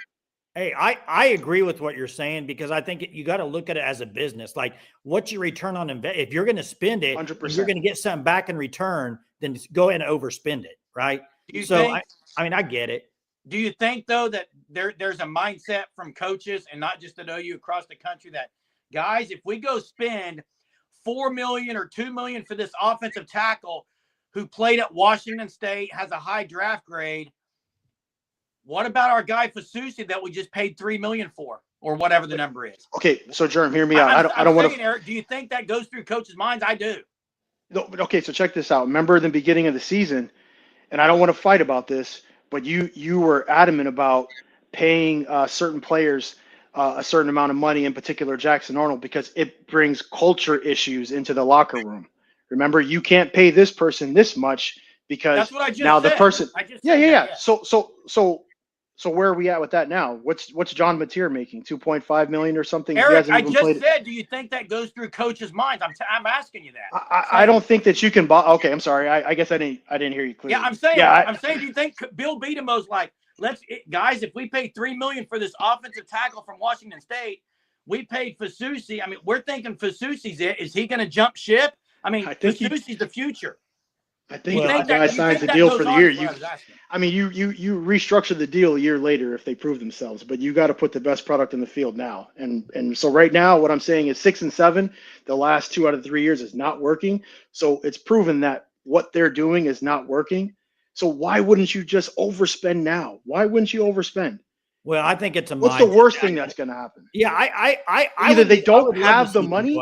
Hey, I agree with what you're saying, because I think you got to look at it as a business. Like, what's your return on investment? If you're going to spend it, 100%. You're going to get something back in return, then go ahead and overspend it, right? I get it. Do you think, though, that there's a mindset from coaches, and not just at OU, across the country, that, guys, if we go spend $4 million or $2 million for this offensive tackle who played at Washington State, has a high draft grade, what about our guy Fasusi that we just paid $3 million for? or whatever the number is. Okay, so Jerm, hear me out. I don't want to. Eric, do you think that goes through coaches' minds? I do. No, but okay, so check this out. Remember the beginning of the season, and I don't want to fight about this, but you were adamant about paying certain players a certain amount of money, in particular Jackson Arnold, because it brings culture issues into the locker room. Remember, you can't pay this person this much because that's what I just now said. the person. Yeah. So where are we at with that now? What's John Mateer making? 2.5 million or something? Eric, I just said, do you think that goes through coaches' minds? I'm asking you that. I don't think that you can buy. Okay, I'm sorry. I guess I didn't hear you clearly. Yeah, I'm saying. Yeah, I'm saying. Do you think Bill Beatemo's like, guys, if we pay $3 million for this offensive tackle from Washington State, we paid Fasusi. I mean, we're thinking Fasusi's it. Is he going to jump ship? I mean, Fasusi's the future. I think the guy signs the deal for the year. You restructure the deal a year later if they prove themselves, but you got to put the best product in the field now. And so right now, what I'm saying is 6 and 7, the last 2 out of 3 years is not working. So it's proven that what they're doing is not working. So why wouldn't you just overspend now? Why wouldn't you overspend? Well, I think it's a. What's the worst thing that's going to happen? Yeah, either they don't have the money.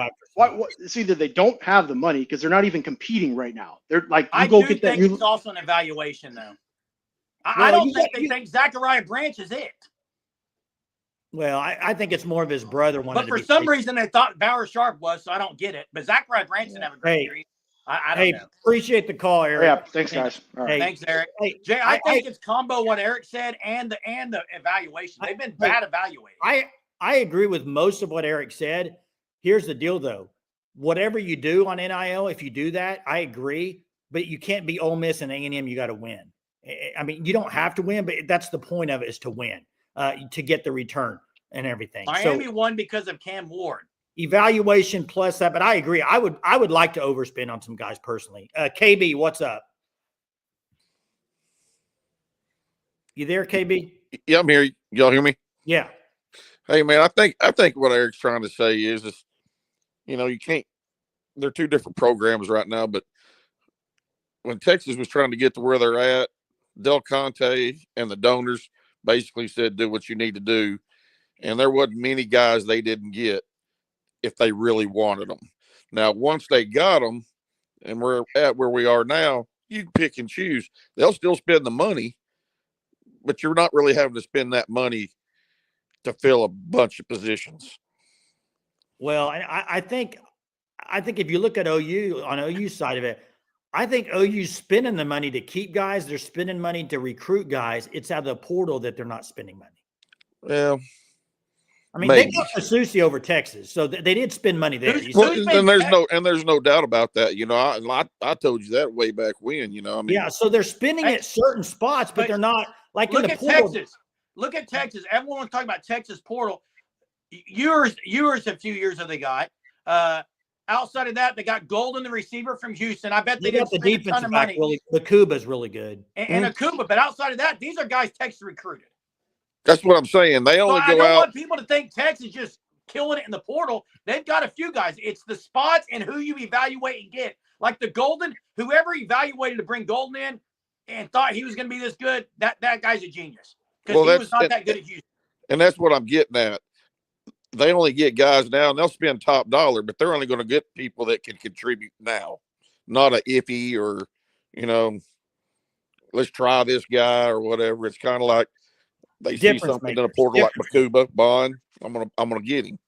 It's either they don't have the money because they're not even competing right now. They're like, I do think it's also an evaluation, though. I don't think they think Zachariah Branch is it. Well, I think it's more of his brother wanted. But for some reason, they thought Bauer Sharp was, so I don't get it. But Zachariah Branch didn't have a great year. I don't know. Appreciate the call, Eric. Yeah, thanks, guys. All right. Thanks, Eric. Jay, I think it's combo what Eric said and the evaluation. They've been bad evaluators. I agree with most of what Eric said. Here's the deal, though. Whatever you do on NIL, if you do that, I agree. But you can't be Ole Miss and A&M. You got to win. I mean, you don't have to win, but that's the point of it, is to win, to get the return and everything. Miami won because of Cam Ward. Evaluation plus that, but I agree. I would like to overspend on some guys personally. KB, what's up? You there, KB? Yeah, I'm here. Y'all hear me? Yeah. Hey, man, I think what Eric's trying to say is, you can't. They're two different programs right now, but when Texas was trying to get to where they're at, Del Conte and the donors basically said, do what you need to do. And there wasn't many guys they didn't get if they really wanted them. Now, once they got them and we're at where we are now, you can pick and choose. They'll still spend the money, but you're not really having to spend that money to fill a bunch of positions. Well, I think if you look at OU, on OU's side of it, I think OU's spending the money to keep guys. They're spending money to recruit guys. It's out of the portal that they're not spending money. Well, I mean, they got Fasusi over Texas, so they did spend money there. And there's no doubt about that. I told you that way back when. Yeah, so they're spending at certain spots, but they're not like in the portal. Texas. Look at Texas. Everyone was talking about Texas portal. Yours a few years that they got. Outside of that, they got Golden, the receiver from Houston. I bet they didn't got the spend a ton defensive of back. money. Akuba's really good. And Akuba, but outside of that, these are guys Texas recruited. That's what I'm saying. They only I go don't out. want people to think Texas just killing it in the portal. They've got a few guys. It's the spots and who you evaluate and get. Like the Golden, whoever evaluated to bring Golden in and thought he was going to be this good, that guy's a genius. Because he was not that good at Houston. And that's what I'm getting at. They only get guys now, and they'll spend top dollar, but they're only going to get people that can contribute now, not a iffy or, let's try this guy or whatever. It's kind of like they see something in a portal like Makuba, Bond. I'm gonna get him.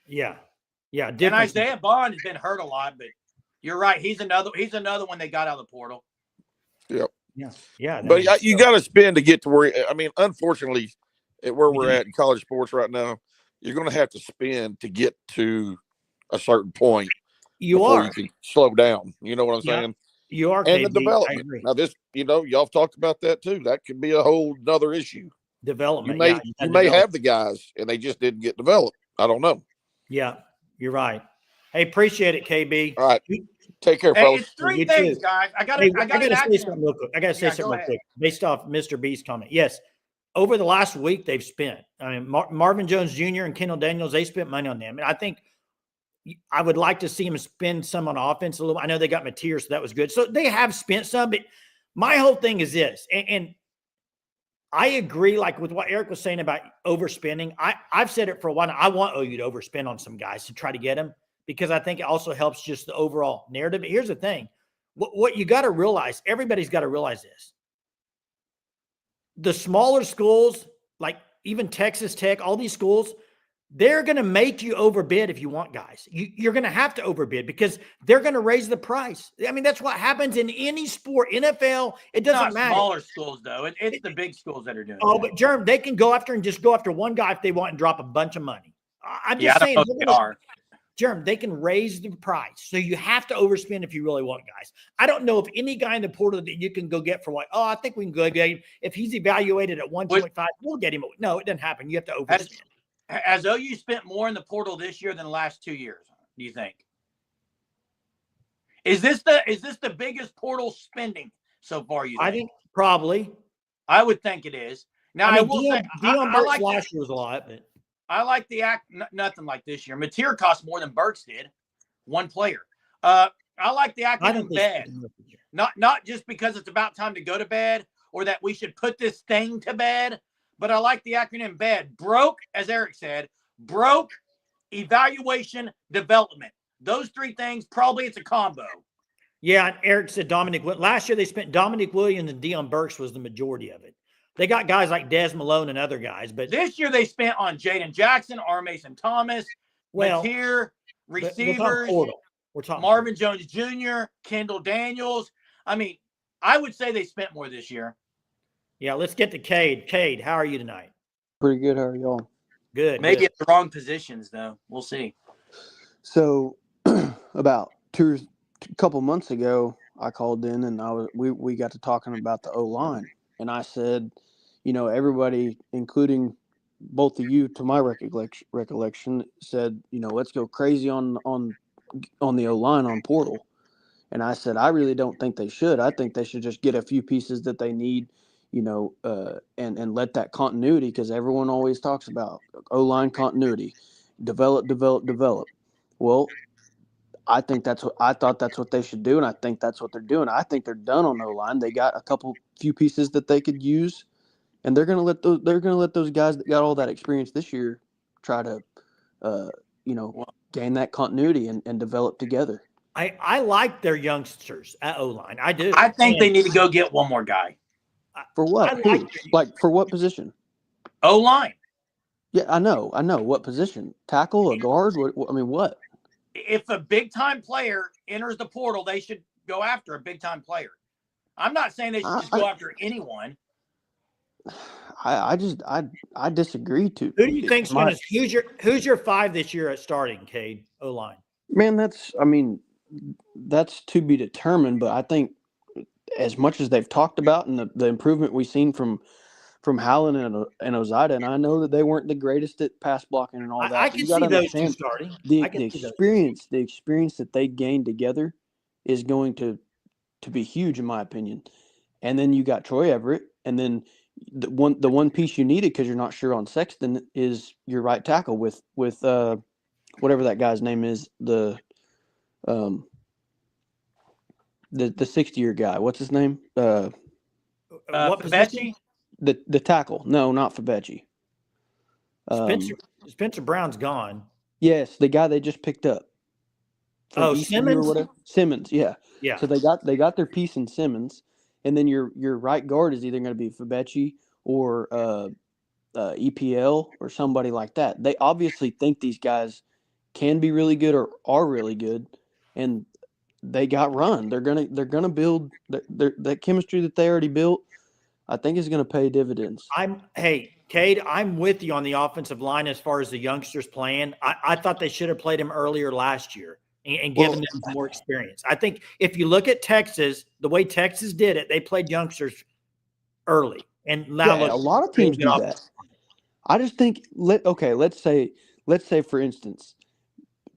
Yeah. And Isaiah Bond has been hurt a lot, but you're right. He's another one they got out of the portal. Yep. Yeah. But you got to spend to get to where. I mean, unfortunately, at where we're at in college sports right now, you're going to have to spend to get to a certain point. You can slow down. You know what I'm saying? You are. And the development. Now, this, y'all have talked about that too. That could be a whole nother issue. Development. You may have the guys and they just didn't get developed. I don't know. Yeah, you're right. Hey, appreciate it, KB. All right. Take care, fellas. It's three things, guys. I got to say something real quick. Based off Mr. B's comment. Yes. Over the last week, they've spent. I mean, Marvin Jones Jr. and Kendal Daniels, they spent money on them. And I think I would like to see them spend some on offense a little. I know they got materials, so that was good. So they have spent some. But my whole thing is this, and I agree, like with what Eric was saying about overspending. I've said it for a while. I want OU to overspend on some guys to try to get them because I think it also helps just the overall narrative. But here's the thing: what you got to realize, everybody's got to realize this. The smaller schools, like even Texas Tech, all these schools, they're going to make you overbid if you want guys. You're going to have to overbid because they're going to raise the price. I mean, that's what happens in any sport. NFL, it doesn't matter. Smaller schools, though. It's the big schools that are doing Oh, that. but Jerm, they can go after and just go after one guy if they want and drop a bunch of money. I'm just saying, I don't know if they are. Jerm, they can raise the price. So you have to overspend if you really want guys. I don't know if any guy in the portal that you can go get for what, I think we can go get him. If he's evaluated at 1.5, we'll get him. No, it doesn't happen. You have to overspend. Has OU spent more in the portal this year than the last 2 years, do you think? Is this the biggest portal spending so far, you think? I think probably. I would think it is. Now, I will say, Dion I Burks like last year was a lot, but I like the act. Nothing like this year. Mateer cost more than Burks did. One player. I like the acronym bed. Not just because it's about time to go to bed or that we should put this thing to bed, but I like the acronym BED. Broke, as Eric said, broke, evaluation, development. Those three things, probably it's a combo. Yeah, and Eric said last year they spent Dominic Williams and Dion Burks was the majority of it. They got guys like Des Malone and other guys, but this year they spent on Jaden Jackson, R. Mason Thomas, Mateer, receivers. We're talking Marvin Jones Jr., Kendall Daniels. I mean, I would say they spent more this year. Yeah, let's get to Cade. Cade, how are you tonight? Pretty good. How are y'all? Good. Maybe good. at the wrong positions, though. We'll see. So, about a couple months ago, I called in and we got to talking about the O-line, and I said, everybody, including both of you, to my recollection, said, let's go crazy on the O-line on portal, and I said I really don't think they should. I think they should just get a few pieces that they need. And let that continuity, because everyone always talks about O-line continuity, develop. Well, I think I thought that's what they should do, and I think that's what they're doing. I think they're done on O-line. They got few pieces that they could use, and they're gonna let those guys that got all that experience this year try to, gain that continuity and develop together. I like their youngsters at O-line. I do. I think they need to go get one more guy. For what? For what position? O-line. Yeah, I know. What position? Tackle, a guard? What? If a big-time player enters the portal, they should go after a big-time player. I'm not saying they should just go after anyone. I disagree too. Who do you think's going to? Who's your 5 this year at starting, Cade? O-line. Man, that's to be determined. But I think, as much as they've talked about and the improvement we've seen from Howland and Ozida, and I know that they weren't the greatest at pass blocking and all that. I can see those two starting. The experience that they gained together is going to be huge, in my opinion. And then you got Troy Everett, and then the one piece you needed, because you're not sure on Sexton, is your right tackle with whatever that guy's name is, the 60-year guy. What's his name? What position? The tackle. No, not Fabechi. Spencer Brown's gone. Yes, the guy they just picked up. Simmons. Or whatever. Simmons, yeah. Yeah. So they got their piece in Simmons, and then your right guard is either going to be Fabechi or EPL or somebody like that. They obviously think these guys can be really good or are really good, and they got run. They're gonna build that chemistry that they already built. I think is going to pay dividends. Cade, I'm with you on the offensive line as far as the youngsters playing. I thought they should have played him earlier last year and given them more experience. I think if you look at Texas, the way Texas did it, they played youngsters early. And now a lot of teams do that. I just think let's say for instance,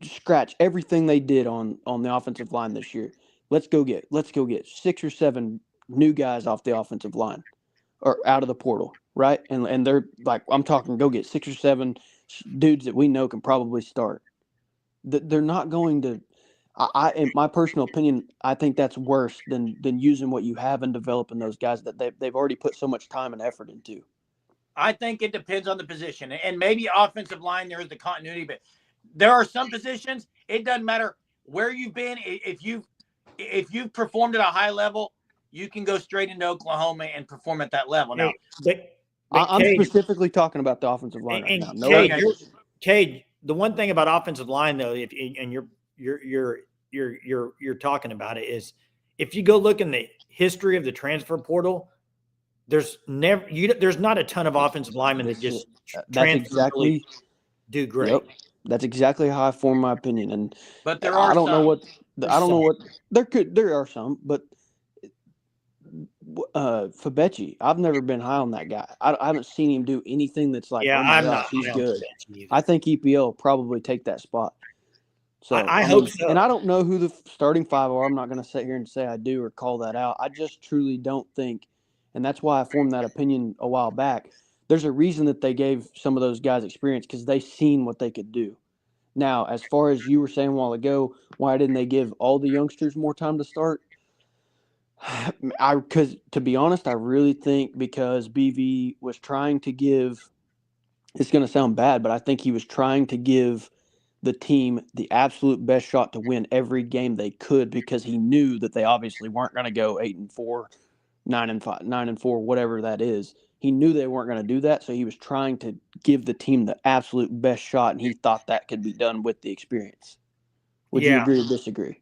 scratch everything they did on the offensive line this year. Let's go get 6 or 7 new guys off the offensive line or out of the portal, right? And they're like, I'm talking, go get 6 or 7 dudes that we know can probably start. They're not going to. In my personal opinion, I think that's worse than using what you have and developing those guys that they've already put so much time and effort into. I think it depends on the position, and maybe offensive line there is the continuity, but there are some positions it doesn't matter where you've been. If you've performed at a high level, you can go straight into Oklahoma and perform at that level. Now, I'm Cade, specifically talking about the offensive line right now. No, Cade, Okay. Cade, the one thing about offensive line though, and you're talking about it, is if you go look in the history of the transfer portal, there's not a ton of offensive linemen that just that's exactly do great. Yep, that's exactly how I form my opinion. And but there are I don't some. know what I don't know some. what there are some, but Fabechi, I've never been high on that guy. I haven't seen him do anything that's like, Yeah, oh my I'm gosh, not. he's I good. either. I think EPL will probably take that spot. So I hope so. And I don't know who the starting five are. I'm not going to sit here and say I do or call that out. I just truly don't think, and that's why I formed that opinion a while back. There's a reason that they gave some of those guys experience, because they seen what they could do. Now, as far as you were saying a while ago, why didn't they give all the youngsters more time to start? Because to be honest, I really think because BV was trying to give. It's going to sound bad, but I think he was trying to give the team the absolute best shot to win every game they could, because he knew that they obviously weren't going to go 8-4, 9-5, 9-4, whatever that is. He knew they weren't going to do that, so he was trying to give the team the absolute best shot, and he thought that could be done with the experience. Would you agree or disagree?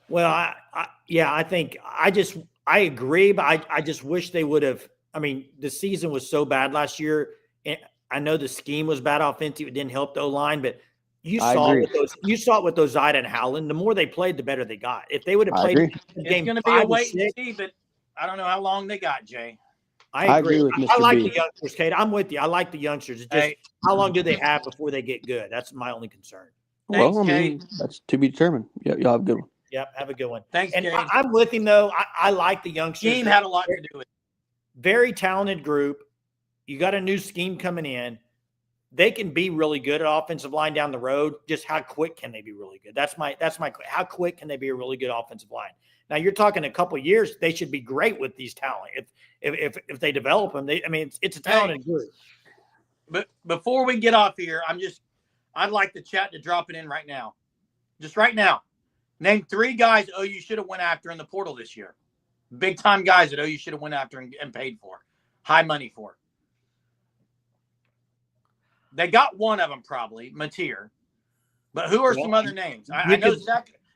Well, I think I agree, but I just wish they would have. I mean, the season was so bad last year, and I know the scheme was bad offensive. It didn't help the O-line, but you saw it with those Zida and Howland. The more they played, the better they got. If they would have played It's going to be a wait and see, but I don't know how long they got, Jay. I agree. with Mr. I like B. the youngsters, Kate. I'm with you. I like the youngsters. It's just how long do they have before they get good? That's my only concern. Thanks, well, I mean, that's to be determined. Yeah, y'all have a good one. Yep, have a good one. Thanks, and Kate. I'm with him though. I like the youngsters. Scheme had a lot to do with it. Very talented group. You got a new scheme coming in. They can be really good at offensive line down the road. Just how quick can they be really good? That's my how quick can they be a really good offensive line? Now you're talking a couple of years. They should be great with these talent. If they develop them, it's a talented group. But before we get off here, I'd like the chat to drop it in right now. Just right now. Name 3 guys OU should have went after in the portal this year. Big time guys that OU should have went after and paid for. High money for. They got one of them probably, Mateer. But who are some other names? I know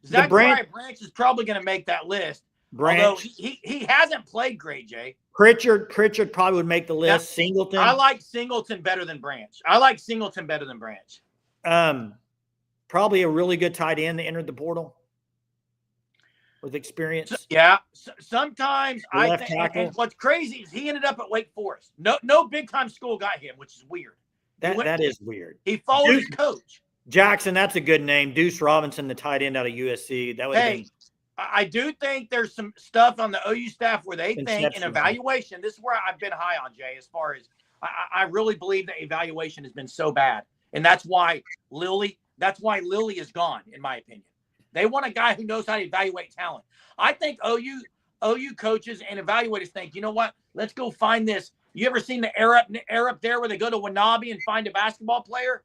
Zachariah Branch is probably going to make that list. Although he hasn't played great, Jay. Pritchard probably would make the list. Singleton. I like Singleton better than Branch. Probably a really good tight end that entered the portal with experience. Yeah. Sometimes I think, and what's crazy is he ended up at Wake Forest. No big time school got him, which is weird. That is weird. He followed his coach. Jackson, that's a good name. Deuce Robinson, the tight end out of USC. That would have been. I do think there's some stuff on the OU staff where they think in evaluation. This is where I've been high on, Jay, as far as I really believe that evaluation has been so bad. And that's why Lilly is gone, in my opinion. They want a guy who knows how to evaluate talent. I think OU coaches and evaluators think, you know what? Let's go find this. You ever seen the air up there where they go to Wanabe and find a basketball player?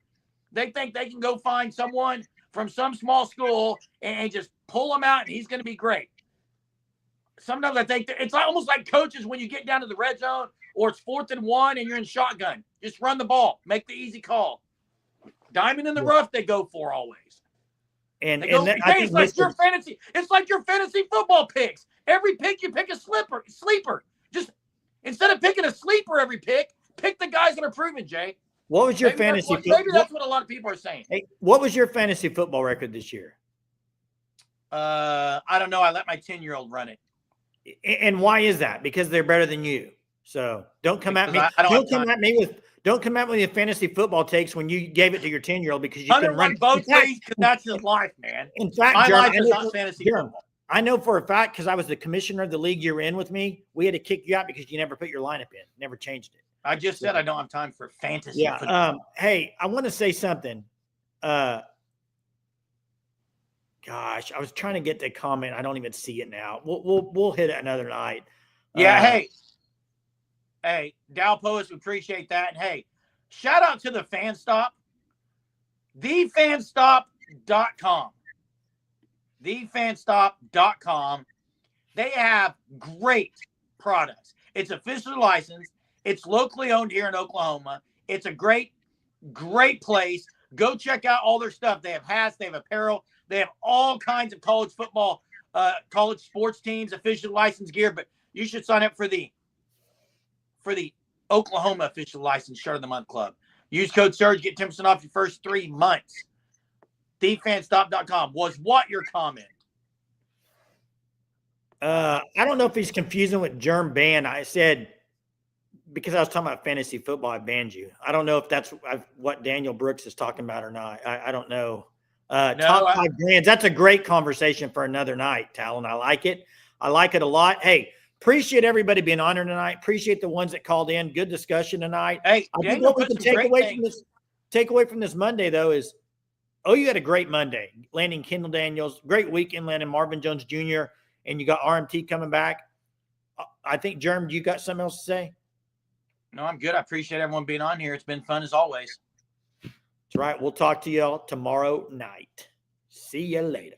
They think they can go find someone from some small school and just pull him out and he's going to be great. Sometimes I think it's almost like coaches when you get down to the red zone or it's 4th and 1 and you're in shotgun. Just run the ball. Make the easy call. Diamond in the rough they go for always. It's like your fantasy football picks. Every pick you pick a sleeper. Just instead of picking a sleeper every pick the guys that are proven, Jay. What was your fantasy? Maybe that's what a lot of people are saying. Hey, what was your fantasy football record this year? I don't know. I let my 10-year-old run it. And why is that? Because they're better than you. So don't come at me. Don't come at me with fantasy football takes when you gave it to your 10-year-old because you couldn't run both ways because that's his life, man. In fact, my life is not fantasy football. I know for a fact because I was the commissioner of the league you were in with me. We had to kick you out because you never put your lineup in, never changed it. I just said I don't have time for fantasy football. Hey, I want to say something. Gosh, I was trying to get the comment. I don't even see it now. We'll hit it another night. Yeah. Hey, Dow Post, we appreciate that. And hey, shout out to the Fan Stop, thefanstop.com. Thefanstop.com. They have great products. It's officially licensed. It's locally owned here in Oklahoma. It's a great place. Go check out all their stuff. They have hats, they have apparel, they have all kinds of college football, college sports teams, official licensed gear. But you should sign up for the Oklahoma official license shirt of the month club. Use code Surge, get 10% off your first 3 months. Thefanstop.com. Was what your comment? I don't know if he's confusing with germ ban. I said, because I was talking about fantasy football, I banned you. I don't know if that's what Daniel Brooks is talking about or not. I don't know. Top 5 brands. That's a great conversation for another night, Talon. I like it. I like it a lot. Hey, appreciate everybody being on here tonight. Appreciate the ones that called in. Good discussion tonight. Hey, I think Daniel what we put can some great things. take away from this Monday, though, is you had a great Monday. Landing Kendall Daniels. Great weekend landing Marvin Jones Jr., and you got RMT coming back. I think, Germ, you got something else to say? No, I'm good. I appreciate everyone being on here. It's been fun as always. That's right. We'll talk to y'all tomorrow night. See you later.